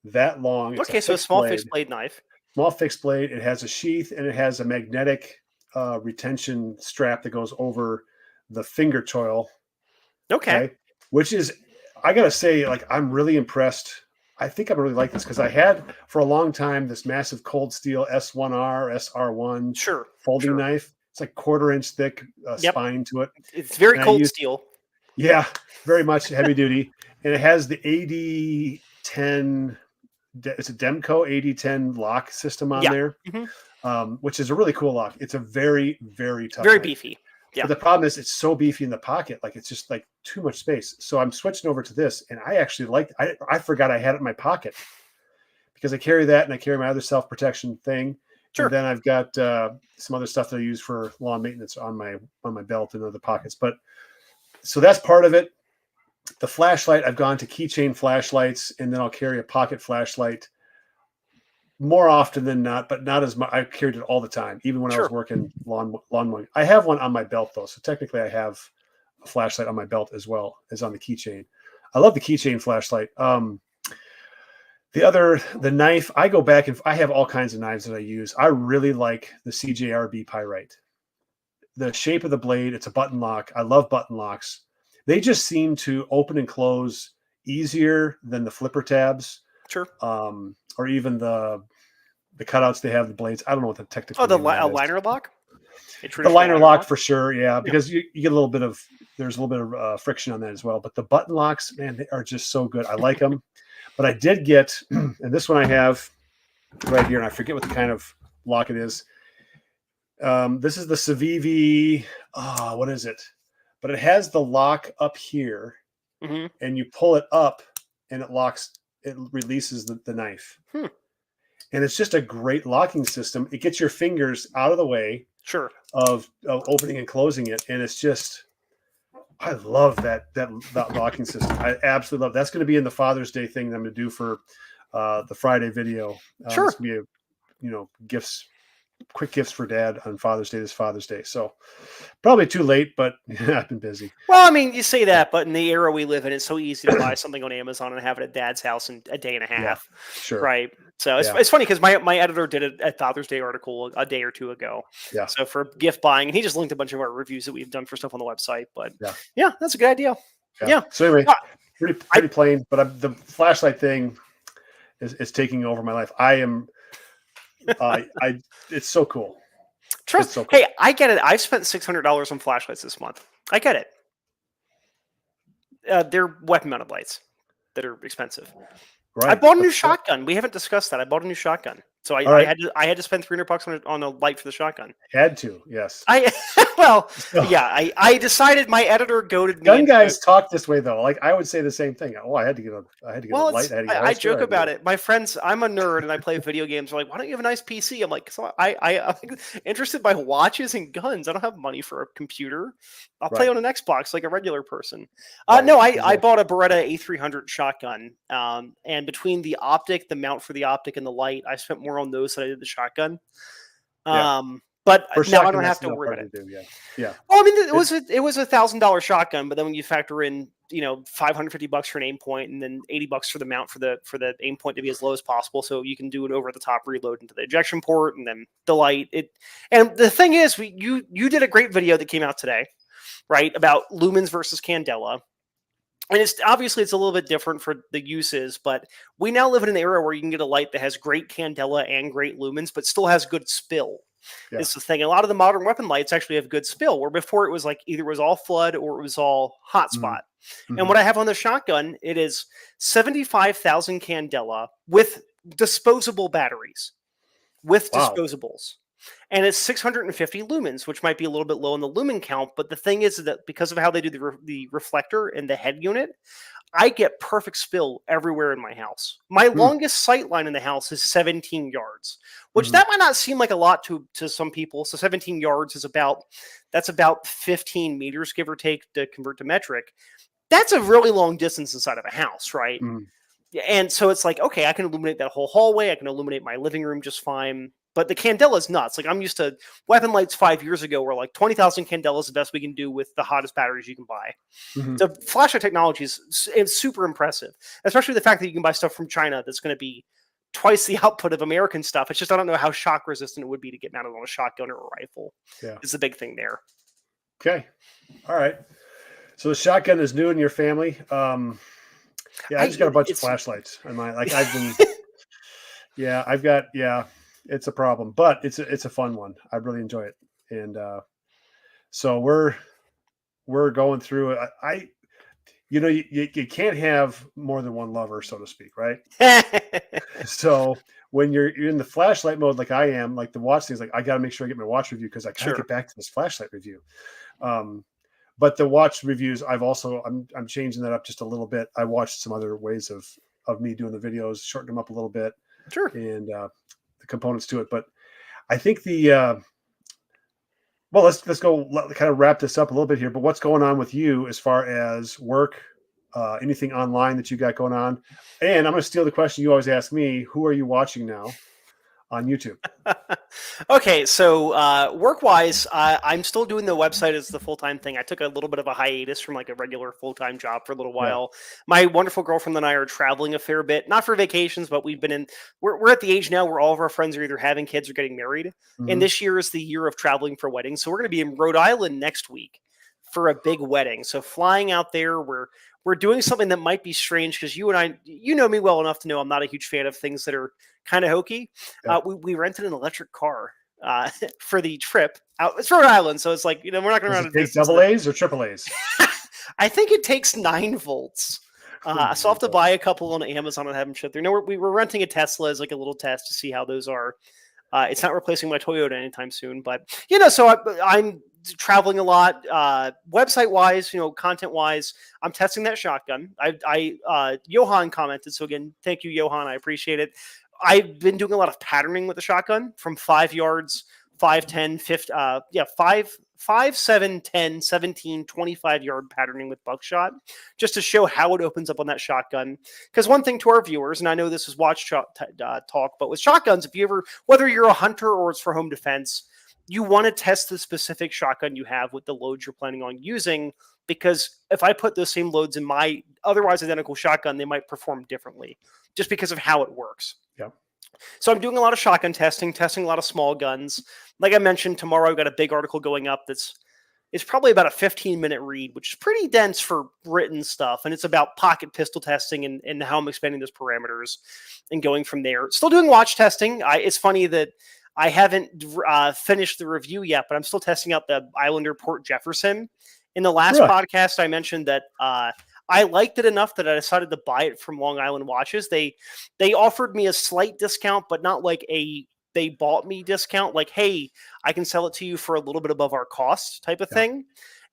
that long. It's so a small fixed blade knife. Small fixed blade. It has a sheath and it has a magnetic retention strap that goes over the finger choil. Okay. Which is, I got to say, like, I'm really impressed. I think I really like this because I had for a long time this massive Cold Steel S1R, SR1 folding knife. It's like 1/4 inch thick spine to it. It's very cold steel. Yeah, very much heavy duty. And it has the AD10, it's a Demco AD10 lock system on there, which is a really cool lock. It's a very, very tough very knife. Beefy. Yeah. But the problem is it's so beefy in the pocket, like it's just like too much space. So I'm switching over to this, and I actually I forgot I had it in my pocket because I carry that and I carry my other self-protection thing. Sure. And then I've got some other stuff that I use for lawn maintenance on my belt and other pockets. But so that's part of it. The flashlight, I've gone to keychain flashlights, and then I'll carry a pocket flashlight more often than not, but not as much. I carried it all the time, even when I was Sure. working lawn mowing. I have one on my belt though, so technically I have a flashlight on my belt as well as on the keychain. I love the keychain flashlight. The knife, I go back and I have all kinds of knives that I use. I really like the CJRB Pyrite. The shape of the blade, it's a button lock. I love button locks. They just seem to open and close easier than the flipper tabs. Sure. Or even the cutouts they have, the blades. I don't know what the technical Oh, the name of that is. liner lock? The liner lock for sure, yeah, because you get a little bit of, there's a little bit of friction on that as well. But the button locks, man, they are just so good. I like them. But I did get, and this one I have right here, and I forget what the kind of lock it is. This is the Civivi, what is it? But it has the lock up here, and you pull it up, and it locks, it releases the knife. And it's just a great locking system. It gets your fingers out of the way of opening and closing it. And it's just, I love that locking system. I absolutely love it. That's going to be in the Father's Day thing that I'm going to do for the Friday video. It's going to be gifts, quick gifts for Dad on Father's Day, this Father's Day. So probably too late, but I've been busy. Well, I mean, you say that, but in the era we live in, it's so easy to buy something on Amazon and have it at Dad's house in a day and a half. Yeah, sure. Right. So it's funny because my editor did a Father's Day article a day or two ago. Yeah. So for gift buying, and he just linked a bunch of our reviews that we've done for stuff on the website. But yeah, that's a good idea. Yeah. So anyway, pretty plain, but the flashlight thing is taking over my life. I am. It's so cool. Trust. So cool. Hey, I get it. I've spent $600 on flashlights this month. I get it. They're weapon-mounted lights that are expensive. Right. I bought a new shotgun. We haven't discussed that. I bought a new shotgun, so I had to spend $300 on a light for the shotgun. Had to, yes. I decided. My editor goaded me. Gun guys talk this way though. Like I would say the same thing. Oh, I had to get a light. I joke about it. My friends, I'm a nerd and I play video games. They're like, why don't you have a nice PC? I'm like, so I'm interested by watches and guns. I don't have money for a computer. I'll play on an Xbox like a regular person. No, I bought a Beretta A300 shotgun. And between the optic, the mount for the optic, and the light, I spent more on those than I did the shotgun. But now I don't have to worry about it. Yeah. Well, I mean, it was $1,000 shotgun, but then when you factor in, $550 for an aim point, and then $80 for the mount for the aim point to be as low as possible, so you can do an over the top reload into the ejection port, and then the light. And the thing is, you did a great video that came out today, right, about lumens versus candela. And it's a little bit different for the uses, but we now live in an era where you can get a light that has great candela and great lumens, but still has good spill. Yeah. It's the thing. A lot of the modern weapon lights actually have good spill, where before it was like either it was all flood or it was all hotspot. Mm-hmm. And what I have on the shotgun, it is 75,000 candela with disposable batteries, disposables. And it's 650 lumens, which might be a little bit low in the lumen count. But the thing is that because of how they do the reflector and the head unit, I get perfect spill everywhere in my house. My longest sight line in the house is 17 yards, which that might not seem like a lot to some people. So 17 yards is about 15 meters, give or take, to convert to metric. That's a really long distance inside of a house, right? And so it's like, okay, I can illuminate that whole hallway. I can illuminate my living room just fine. But the candela is nuts. Like I'm used to weapon lights 5 years ago were like 20,000 candela is the best we can do with the hottest batteries you can buy. So flashlight technology is super impressive, especially the fact that you can buy stuff from China that's going to be twice the output of American stuff. It's just, I don't know how shock resistant it would be to get mounted on a shotgun or a rifle. Yeah. It's the big thing there. Okay. All right. So the shotgun is new in your family. I just got a bunch of flashlights on mine. Like I've been, it's a problem, but it's a fun one. I really enjoy it. And so we're going through it. You can't have more than one lover, so to speak, right? So when you're in the flashlight mode, like I am, like the watch things, like I got to make sure I get my watch review because I can't get back to this flashlight review. But the watch reviews, I'm changing that up just a little bit. I watched some other ways of me doing the videos, shorten them up a little bit, and the components to it. But I think the Well, let's go kind of wrap this up a little bit here. But what's going on with you as far as work? Anything online that you got going on? And I'm going to steal the question you always ask me: who are you watching now on YouTube? Okay, so work-wise, I'm still doing the website as the full-time thing. I took a little bit of a hiatus from like a regular full-time job for a little Yeah. while. My wonderful girlfriend and I are traveling a fair bit, not for vacations, but we've been in. We're at the age now where all of our friends are either having kids or getting married, and Hmm. this year is the year of traveling for weddings. So we're going to be in Rhode Island next week for a big wedding. So flying out there, we're doing something that might be strange because you and I, you know me well enough to know I'm not a huge fan of things that are kind of hokey. Yeah. We rented an electric car for the trip out. It's Rhode Island, so it's like we're not going to Does run it a take distance. double A's or triple A's? I think it takes 9 volts. Oh So I'll my have to god. buy a couple on Amazon and have them shipped there. No, we were renting a Tesla as like a little test to see how those are. It's not replacing my Toyota anytime soon, but so I'm traveling a lot. Website wise, content wise, I'm testing that shotgun. Johan commented, so again, thank you, Johan. I appreciate it. I've been doing a lot of patterning with the shotgun from 5 yards, 5, 10, 50, 5, 7, 10, 17, 25 yard patterning with buckshot, just to show how it opens up on that shotgun. Because one thing to our viewers, and I know this is talk, but with shotguns, if you ever, whether you're a hunter or it's for home defense, you want to test the specific shotgun you have with the loads you're planning on using. Because if I put those same loads in my otherwise identical shotgun, they might perform differently just because of how it works. Yeah. So I'm doing a lot of shotgun testing a lot of small guns. Like I mentioned, tomorrow I've got a big article going up it's probably about a 15-minute read, which is pretty dense for written stuff. And it's about pocket pistol testing and how I'm expanding those parameters and going from there. Still doing watch testing. It's funny that I haven't finished the review yet, but I'm still testing out the Islander Port Jefferson. In the last Really? podcast, I mentioned that I liked it enough that I decided to buy it from Long Island Watches. They offered me a slight discount, but not like they bought me discount. Like, hey, I can sell it to you for a little bit above our cost type of Yeah. thing.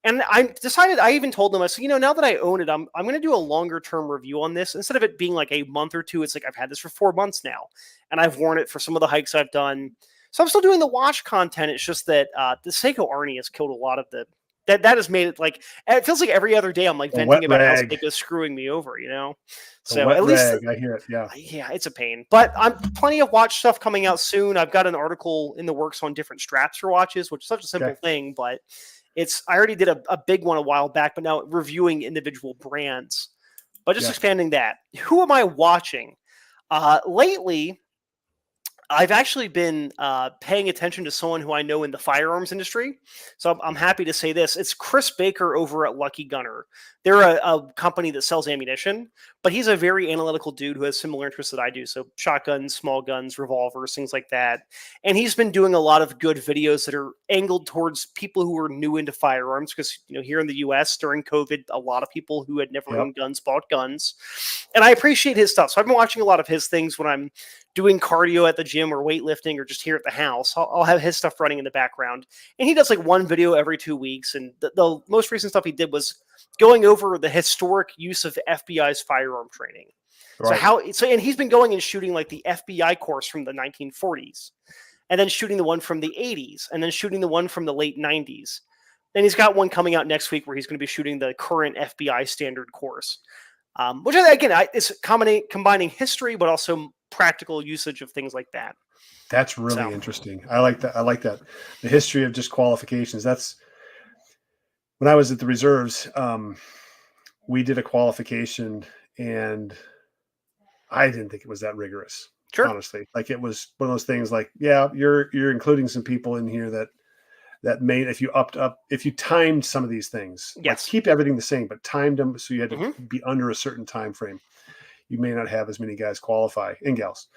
And I decided, I even told them, I said, now that I own it, I'm going to do a longer term review on this. Instead of it being like a month or two, it's like I've had this for 4 months now and I've worn it for some of the hikes I've done. So I'm still doing the watch content. It's just that the Seiko Arnie has killed a lot of that has made it like, it feels like every other day I'm like A venting wet about how rag. Seiko's screwing me over, A So wet at least, rag. I hear it. Yeah. yeah, it's a pain. But I'm plenty of watch stuff coming out soon. I've got an article in the works on different straps for watches, which is such a simple Okay. thing, but I already did a big one a while back, but now reviewing individual brands. But just Yeah. expanding that. Who am I watching? Lately, I've actually been paying attention to someone who I know in the firearms industry. So I'm happy to say this. It's Chris Baker over at Lucky Gunner. They're a company that sells ammunition, but he's a very analytical dude who has similar interests that I do. So shotguns, small guns, revolvers, things like that. And he's been doing a lot of good videos that are angled towards people who are new into firearms because, here in the US during COVID, a lot of people who had never Yep. owned guns bought guns. And I appreciate his stuff. So I've been watching a lot of his things when I'm doing cardio at the gym or weightlifting or just here at the house. I'll have his stuff running in the background. And he does like one video every 2 weeks. And the most recent stuff he did was going over the historic use of FBI's firearm training. Right. And he's been going and shooting like the FBI course from the 1940s and then shooting the one from the 80s and then shooting the one from the late 90s. And he's got one coming out next week where he's going to be shooting the current FBI standard course. Which again, is combining history, but also practical usage of things like that. That's really So, interesting. I like that. I like that. The history of just qualifications. That's when I was at the reserves. We did a qualification, and I didn't think it was that rigorous. sure. Honestly, like it was one of those things. Like, yeah, you're including some people in here that may, if you timed some of these things, like Yes. keep everything the same, but timed them so you had to Mhm. be under a certain time frame. You may not have as many guys qualify and gals,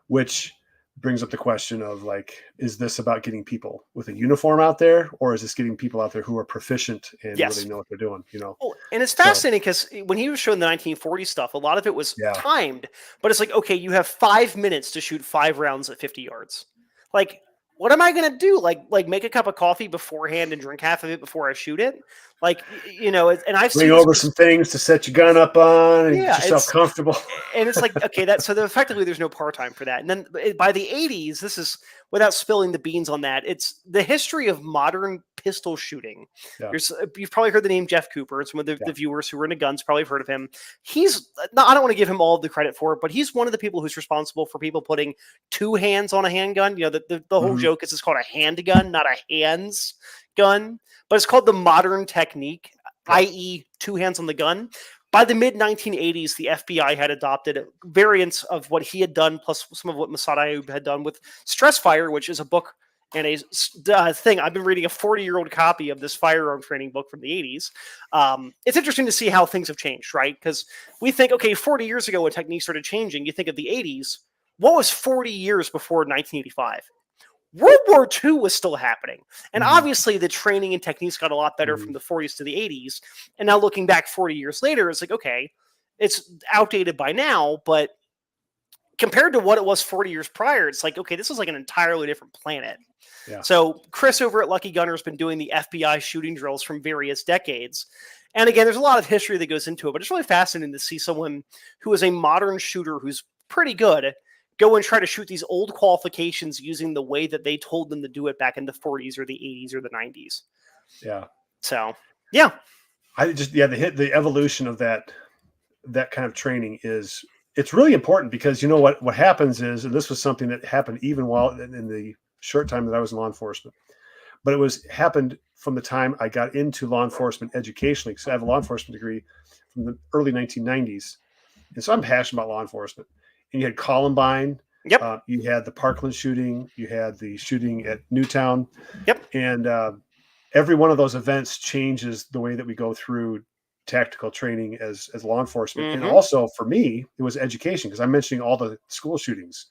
which brings up the question of like, is this about getting people with a uniform out there, or is this getting people out there who are proficient and Yes. really know what they're doing? Oh, and it's So, fascinating because when he was showing the 1940 stuff, a lot of it was yeah, timed, but it's like, okay, you have 5 minutes to shoot 5 rounds at 50 yards. Like, what am I going to do? Like make a cup of coffee beforehand and drink half of it before I shoot it? Like, and I've Bring seen over some things to set your gun up on and get yeah, yourself comfortable. and it's like, okay, effectively there's no par time for that. And then by the 80s, this is without spilling the beans on that. It's the history of modern pistol shooting. Yeah. You've probably heard the name Jeff Cooper. Some of the Yeah. viewers who are into guns probably have heard of him. He's I don't want to give him all of the credit for it, but he's one of the people who's responsible for people putting two hands on a handgun. The whole joke is it's called a handgun, not a hands gun, but it's called the modern technique, i.e., two hands on the gun. By the mid 1980s, the FBI had adopted variants of what he had done, plus some of what Masad Ayub had done with Stress Fire, which is a book and a thing. I've been reading a 40-year-old copy of this firearm training book from the 80s. It's interesting to see how things have changed, right? Because we think, okay, 40 years ago when techniques started changing, you think of the 80s. What was 40 years before 1985? World War II was still happening. And obviously the training and techniques got a lot better from the 40s to the 80s. And now looking back 40 years later, it's like, okay, it's outdated by now, but compared to what it was 40 years prior, it's like, okay, this is like an entirely different planet. Yeah. So Chris over at Lucky Gunner has been doing the FBI shooting drills from various decades. And again, there's a lot of history that goes into it, but it's really fascinating to see someone who is a modern shooter who's pretty good go and try to shoot these old qualifications using the way that they told them to do it back in the 40s or the 80s or the 90s. Yeah. So, yeah. The evolution of that kind of training it's really important because you know what happens is, and this was something that happened even while in the short time that I was in law enforcement, but it happened from the time I got into law enforcement educationally, because I have a law enforcement degree from the early 1990s. And so I'm passionate about law enforcement. And you had Columbine. Yep. You had the Parkland shooting. You had the shooting at Newtown. Yep. And every one of those events changes the way that we go through tactical training as law enforcement. And also for me, it was education, because I'm mentioning all the school shootings.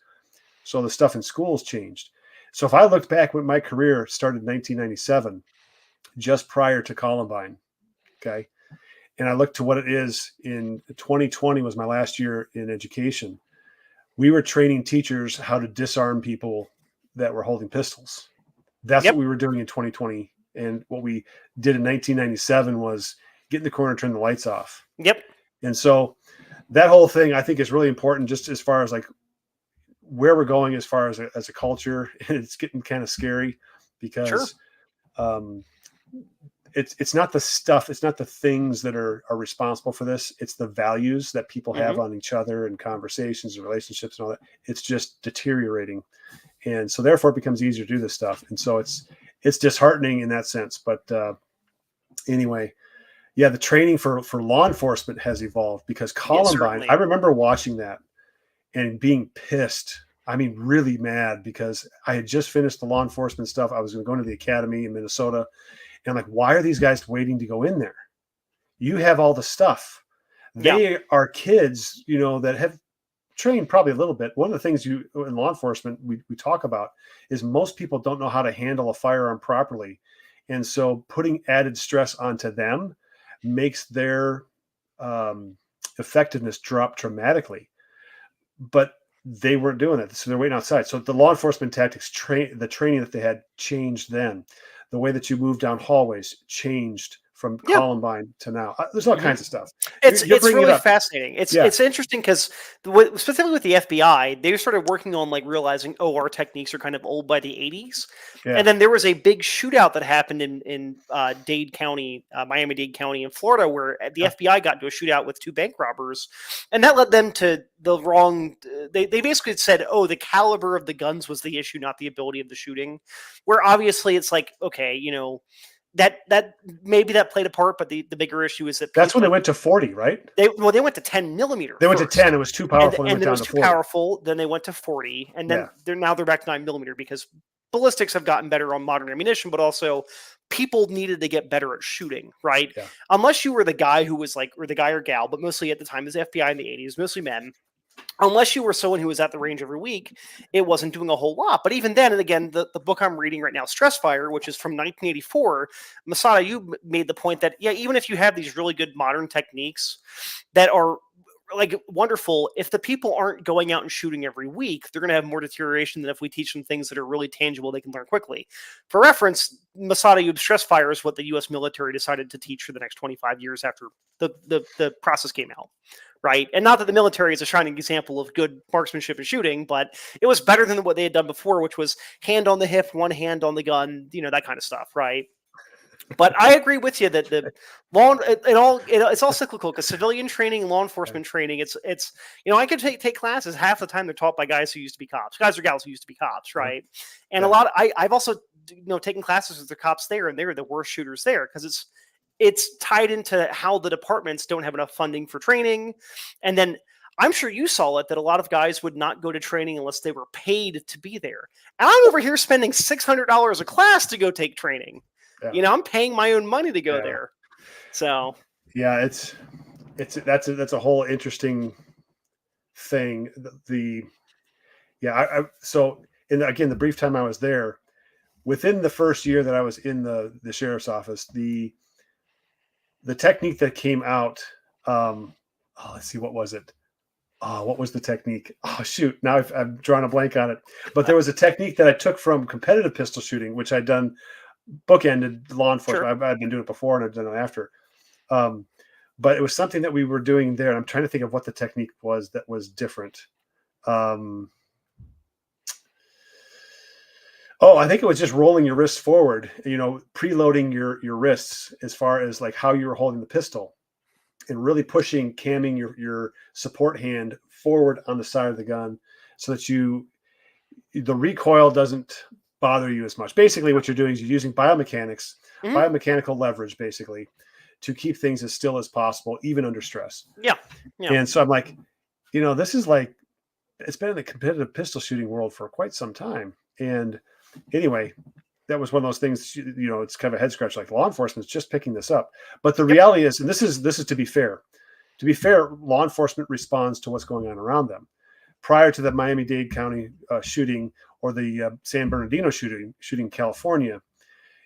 So the stuff in schools changed. So if I looked back when my career started in 1997, just prior to Columbine, okay, and I looked to what it is in 2020 was my last year in education. We were training teachers how to disarm people that were holding pistols. That's what we were doing in 2020. And what we did in 1997 was get in the corner, turn the lights off. Yep. And so that whole thing, I think, is really important, just as far as like where we're going as far as a culture. And it's getting kind of scary because it's not the stuff, it's not the things that are responsible for this. It's the values that people have on each other and conversations and relationships and all that. It's just deteriorating. And so therefore it becomes easier to do this stuff. And so it's disheartening in that sense. But anyway, yeah, the training for law enforcement has evolved because Columbine, I remember watching that and being pissed. I mean, really mad, because I had just finished the law enforcement stuff. I was going to go into the academy in Minnesota. And I'm like, why are these guys waiting to go in there? You have all the stuff. They are kids, that have trained probably a little bit. One of the things in law enforcement we talk about is most people don't know how to handle a firearm properly. And so putting added stress onto them makes their effectiveness drop dramatically. But they weren't doing it. So they're waiting outside. So the law enforcement tactics, the training that they had changed then. The way that you move down hallways changed from Columbine to now. There's all kinds of stuff. It's really fascinating. It's interesting because specifically with the FBI, they started working on like realizing, our techniques are kind of old by the 80s. Yeah. And then there was a big shootout that happened in Dade County, Miami-Dade County in Florida, where the FBI got into a shootout with two bank robbers. And that led them to the wrong, they basically said, the caliber of the guns was the issue, not the ability of the shooting. Where obviously it's like, okay, that maybe that played a part, but the bigger issue is that that's when they went to 40, right? They went to 10 millimeter. They went to 10. It was too powerful. And then it was too powerful. Then they went to 40, and then they're back to 9 millimeter because ballistics have gotten better on modern ammunition, but also people needed to get better at shooting, right? Yeah. Unless you were the guy who was like, or the guy or gal, but mostly at the time, as FBI in the 80s, mostly men. Unless you were someone who was at the range every week, it wasn't doing a whole lot. But even then, and again, the book I'm reading right now, Stress Fire, which is from 1984, Masada, you made the point that, even if you have these really good modern techniques that are like wonderful. If the people aren't going out and shooting every week, they're going to have more deterioration than if we teach them things that are really tangible they can learn quickly. For reference, Masada Yube stress fire is what the U.S. military decided to teach for the next 25 years after the process came out, right? And not that the military is a shining example of good marksmanship and shooting, but it was better than what they had done before, which was hand on the hip, one hand on the gun, that kind of stuff, right? But I agree with you that the law it's all cyclical, because civilian training, law enforcement training, it's I could take classes, half the time they're taught by guys who used to be cops, guys or gals who used to be cops, right? And a lot I've also taken classes with the cops there, and they're the worst shooters there, because it's tied into how the departments don't have enough funding for training. And then I'm sure you saw it, that a lot of guys would not go to training unless they were paid to be there. And I'm over here spending $600 a class to go take training. Yeah. I'm paying my own money to go there. So yeah, that's a whole interesting thing. So again, the brief time I was there, within the first year that I was in the sheriff's office, the technique that came out, let's see, what was it? What was the technique? Oh, shoot. Now I've drawn a blank on it. But there was a technique that I took from competitive pistol shooting, which I'd done bookended law enforcement. Sure. I've been doing it before and I've done it after. But it was something that we were doing there. And I'm trying to think of what the technique was that was different. I think it was just rolling your wrists forward, preloading your wrists as far as like how you were holding the pistol, and really camming your support hand forward on the side of the gun, so that the recoil doesn't bother you as much. Basically, what you're doing is you're using biomechanical leverage, basically, to keep things as still as possible, even under stress. Yeah. And so I'm like, this is like, it's been in the competitive pistol shooting world for quite some time. And anyway, that was one of those things, it's kind of a head scratch, like law enforcement's just picking this up. But the reality is, and this is to be fair, law enforcement responds to what's going on around them. Prior to the Miami-Dade County shooting, or the San Bernardino shooting in California,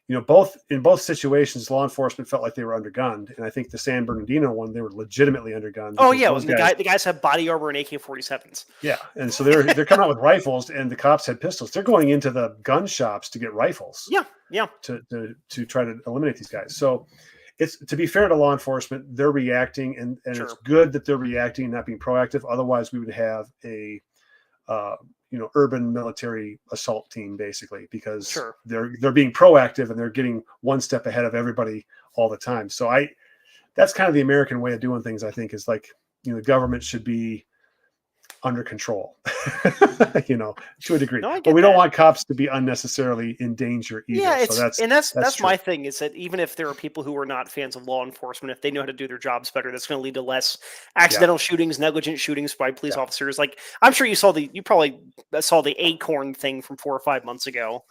in both situations, law enforcement felt like they were undergunned. And I think the San Bernardino one, they were legitimately undergunned. Oh yeah, the guys have body armor and AK-47s. Yeah, and so they're coming out with rifles, and the cops had pistols. They're going into the gun shops to get rifles. Yeah. To try to eliminate these guys. So it's, to be fair to law enforcement, they're reacting, and sure, it's good that they're reacting and not being proactive. Otherwise, we would have a urban military assault team, basically, because sure, they're being proactive and they're getting one step ahead of everybody all the time. So that's kind of the American way of doing things, I think, is like, the government should be under control, to a degree. But we don't want cops to be unnecessarily in danger either. Yeah, so that's my thing, is that even if there are people who are not fans of law enforcement, if they know how to do their jobs better, that's going to lead to less accidental shootings, negligent shootings by police officers. Like, I'm sure you probably saw the Acorn thing from 4 or 5 months ago.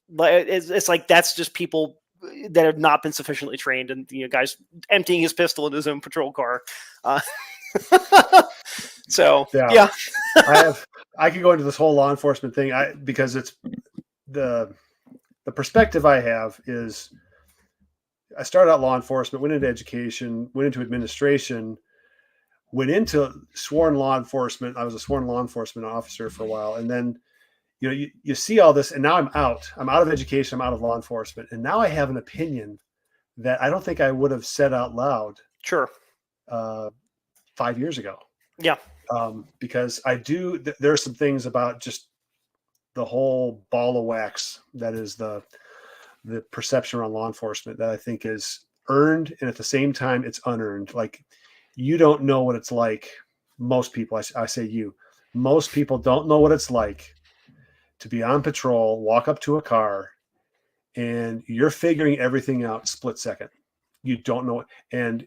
But it's like, that's just people that have not been sufficiently trained, and guys emptying his pistol in his own patrol car. So yeah. I could go into this whole law enforcement thing, because it's the perspective I have is, I started out law enforcement, went into education, went into administration, went into sworn law enforcement. I was a sworn law enforcement officer for a while, and then you see all this, and now I'm out of education, I'm out of law enforcement, and now I have an opinion that I don't think I would have said out loud. Sure. 5 years ago. Yeah. Because there are some things about just the whole ball of wax that is the perception around law enforcement that I think is earned, and at the same time it's unearned. Like, you don't know what it's like. Most people, most people don't know what it's like to be on patrol, walk up to a car, and you're figuring everything out split second. You don't know. And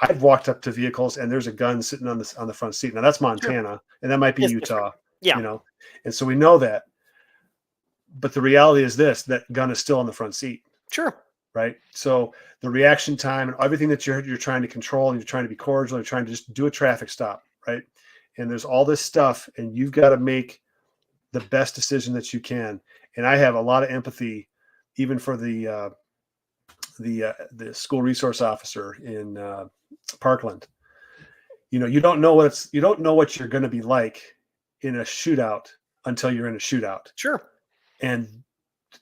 I've walked up to vehicles and there's a gun sitting on the front seat. Now that's Montana, sure, and that might be Utah. Yeah. And so we know that. But the reality is that gun is still on the front seat. Sure. Right. So the reaction time and everything that you're trying to control, and you're trying to be cordial, you're trying to just do a traffic stop. Right. And there's all this stuff, and you've got to make the best decision that you can. And I have a lot of empathy, even for the school resource officer in Parkland, you don't know what you're going to be like in a shootout until you're in a shootout. Sure. And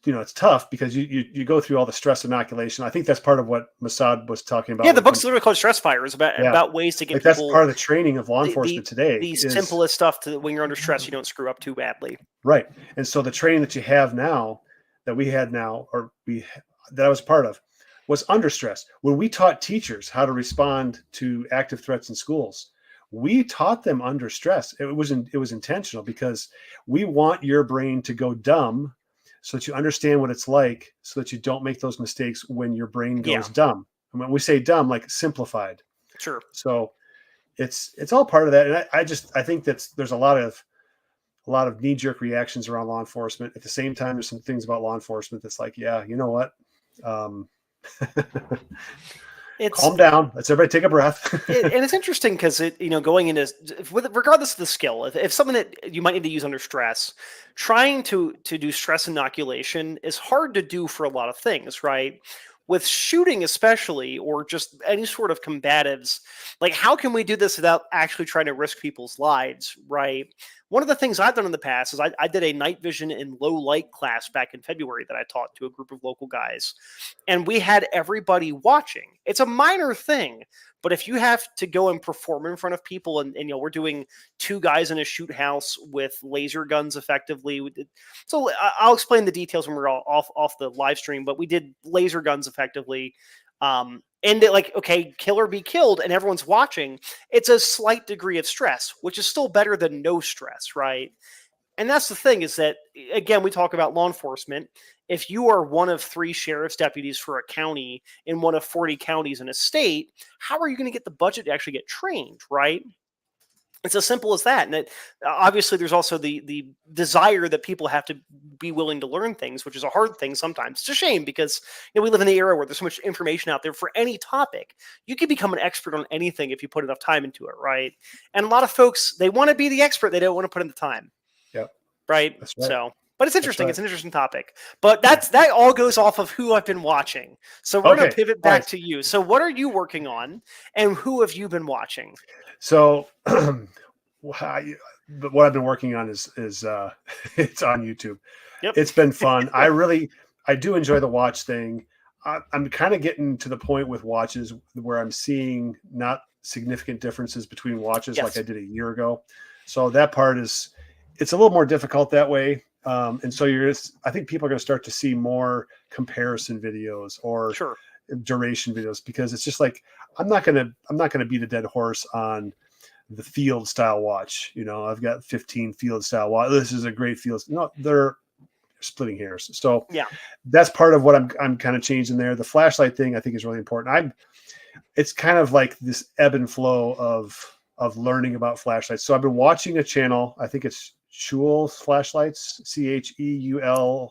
it's tough because you go through all the stress inoculation. I think that's part of what Mossad was talking about. Yeah, the book's literally called Stress Fires, about ways to get that's people. part of the training of law the enforcement today. the simplest stuff to when you're under stress, you don't screw up too badly. Right. And so the training that you have now, that we had now, that I was part of, was under stress. When we taught teachers how to respond to active threats in schools, we taught them under stress. It was intentional because we want your brain to go dumb so that you understand what it's like, so that you don't make those mistakes when your brain goes dumb. And when we say dumb, like simplified. Sure. So it's all part of that. And I think there's a lot of knee-jerk reactions around law enforcement. At the same time, there's some things about law enforcement that's like, yeah, you know what? Calm down. Let's everybody take a breath. And it's interesting because going into regardless of the skill, if something that you might need to use under stress, trying to do stress inoculation is hard to do for a lot of things, right? With shooting especially, or just any sort of combatives, like how can we do this without actually trying to risk people's lives, right? One of the things I've done in the past is I did a night vision in low light class back in February that I taught to a group of local guys. And we had everybody watching. It's a minor thing, but if you have to go and perform in front of people and we're doing 2 guys in a shoot house with laser guns effectively. So I'll explain the details when we're all off the live stream, but we did laser guns effectively. And okay, kill or be killed, and everyone's watching. It's a slight degree of stress, which is still better than no stress, right? And that's the thing is that, again, we talk about law enforcement. If you are one of 3 sheriff's deputies for a county in one of 40 counties in a state, how are you going to get the budget to actually get trained, right? It's as simple as that. And obviously, there's also the desire that people have to be willing to learn things, which is a hard thing sometimes. It's a shame because we live in the era where there's so much information out there for any topic. You can become an expert on anything if you put enough time into it, right? And a lot of folks, they want to be the expert. They don't want to put in the time. Yep. Right? That's right. So, but it's interesting. Right. It's an interesting topic. But that all goes off of who I've been watching. So we're going to pivot back to you. So what are you working on, and who have you been watching? So, what I've been working on is it's on YouTube. Yep. It's been fun. I do enjoy the watch thing. I'm kind of getting to the point with watches where I'm seeing not significant differences between watches like I did a year ago. So that part it's a little more difficult that way. And so I think people are going to start to see more comparison videos or duration videos, because it's just like, I'm not going to beat a dead horse on the field style watch. I've got 15 field style watch. This is a great field. No, they're splitting hairs. So that's part of what I'm kind of changing there. The flashlight thing I think is really important. It's kind of like this ebb and flow of learning about flashlights. So I've been watching a channel. I think it's Cheule Flashlights, Cheule.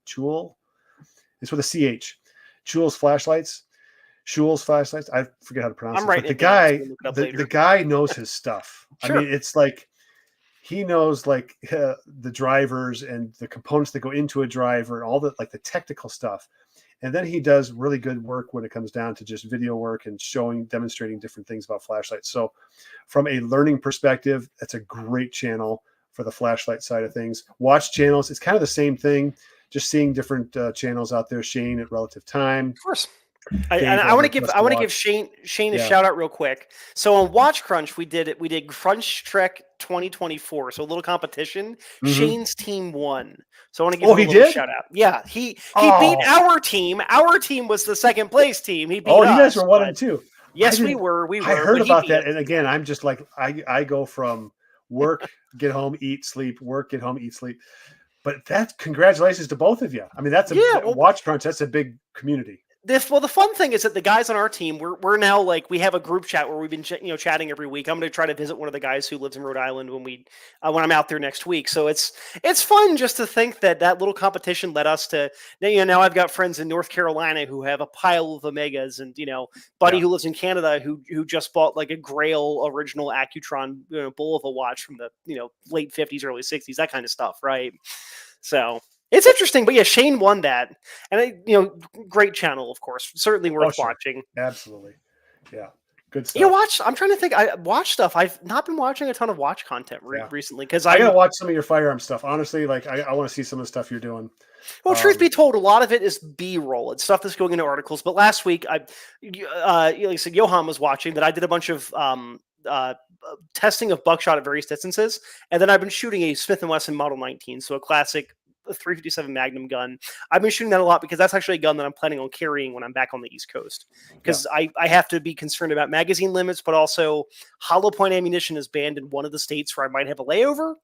Cheule. It's with a CH. Cheule's Flashlights. I forget how to pronounce it. But the guy knows his stuff. I mean, it's like he knows the drivers and the components that go into a driver, and all the the technical stuff. And then he does really good work when it comes down to just video work and demonstrating different things about flashlights. So from a learning perspective, that's a great channel for the flashlight side of things. Watch channels, it's kind of the same thing, just seeing different channels out there. Shane at Relative Time. Of course. I want to give Shane a shout out real quick. So on Watch Crunch, we did Crunch Trek 2024. So a little competition. Mm-hmm. Shane's team won. So I want to give him a little shout out. Yeah, he beat our team. Our team was the second place team. He beat us. You guys were 1 and 2. Yes, we were. I heard about that, and again, I'm just like I go from work, get home, eat, sleep, work, get home, eat, sleep. But congratulations to both of you. I mean, that's Watch Crunch. That's a big community. The fun thing is that the guys on our team, we're now we have a group chat where we've been chatting every week. I'm going to try to visit one of the guys who lives in Rhode Island when I'm out there next week. So it's fun just to think that little competition led us to now I've got friends in North Carolina who have a pile of Omegas, and buddy who lives in Canada who just bought a Grail original Accutron Bulova watch from the late 50s, early 60s, that kind of stuff, right? So it's interesting, but Shane won that, and great channel, of course, certainly worth watching. Absolutely, yeah. Good stuff. You watch. I'm trying to think. I watch stuff. I've not been watching a ton of watch content recently because I gotta watch some of your firearm stuff. Honestly, like I want to see some of the stuff you're doing. Well, truth be told, a lot of it is B-roll. It's stuff that's going into articles. But last week, like I said, Johan was watching that. I did a bunch of testing of buckshot at various distances, and then I've been shooting a Smith & Wesson Model 19, so a classic 357 Magnum gun. I've been shooting that a lot because that's actually a gun that I'm planning on carrying when I'm back on the East Coast. Because I have to be concerned about magazine limits, but also hollow point ammunition is banned in one of the states where I might have a layover.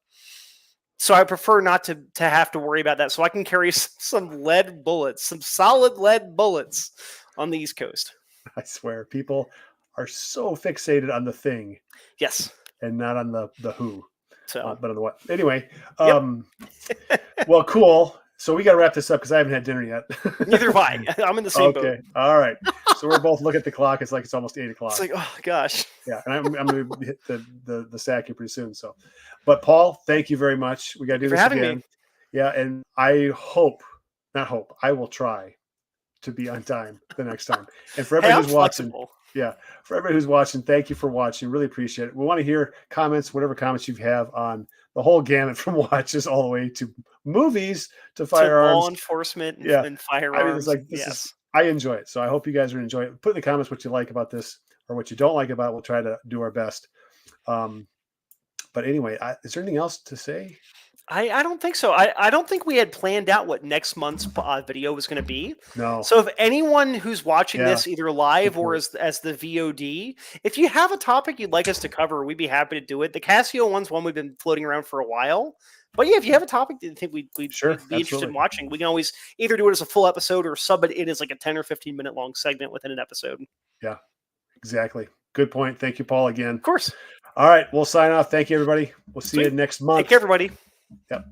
So I prefer not to have to worry about that. So I can carry some lead bullets, some solid lead bullets on the East Coast. I swear, people are so fixated on the thing. Yes. And not on the who. So, but on the what. Anyway, well, cool. So we got to wrap this up because I haven't had dinner yet. Neither have I. I'm in the same boat. Okay. All right. So we're both looking at the clock. It's like it's almost 8 o'clock. It's like, oh gosh. Yeah, and I'm going to hit the sack here pretty soon. So, but Paul, thank you very much. We got to do this again. Me. Yeah, and I will try to be on time the next time. And for everybody who's watching, for everybody who's watching, thank you for watching. Really appreciate it. We want to hear comments, whatever comments you have on the whole gamut from watches all the way to movies to firearms, to law enforcement, and firearms. I mean, it's like I enjoy it. So I hope you guys are enjoying it. Put in the comments what you like about this or what you don't like about it. We'll try to do our best. But anyway, is there anything else to say? I don't think so. I don't think we had planned out what next month's video was going to be. No. So if anyone who's watching this either live or as the VOD, if you have a topic you'd like us to cover, we'd be happy to do it. The Casio one's one we've been floating around for a while. But yeah, if you have a topic that you think we'd be interested in watching, we can always either do it as a full episode or sub it in as like a 10 or 15 minute long segment within an episode. Yeah, exactly. Good point. Thank you, Paul, again. Of course. All right, we'll sign off. Thank you, everybody. We'll see you next month. Take care, everybody. Yep.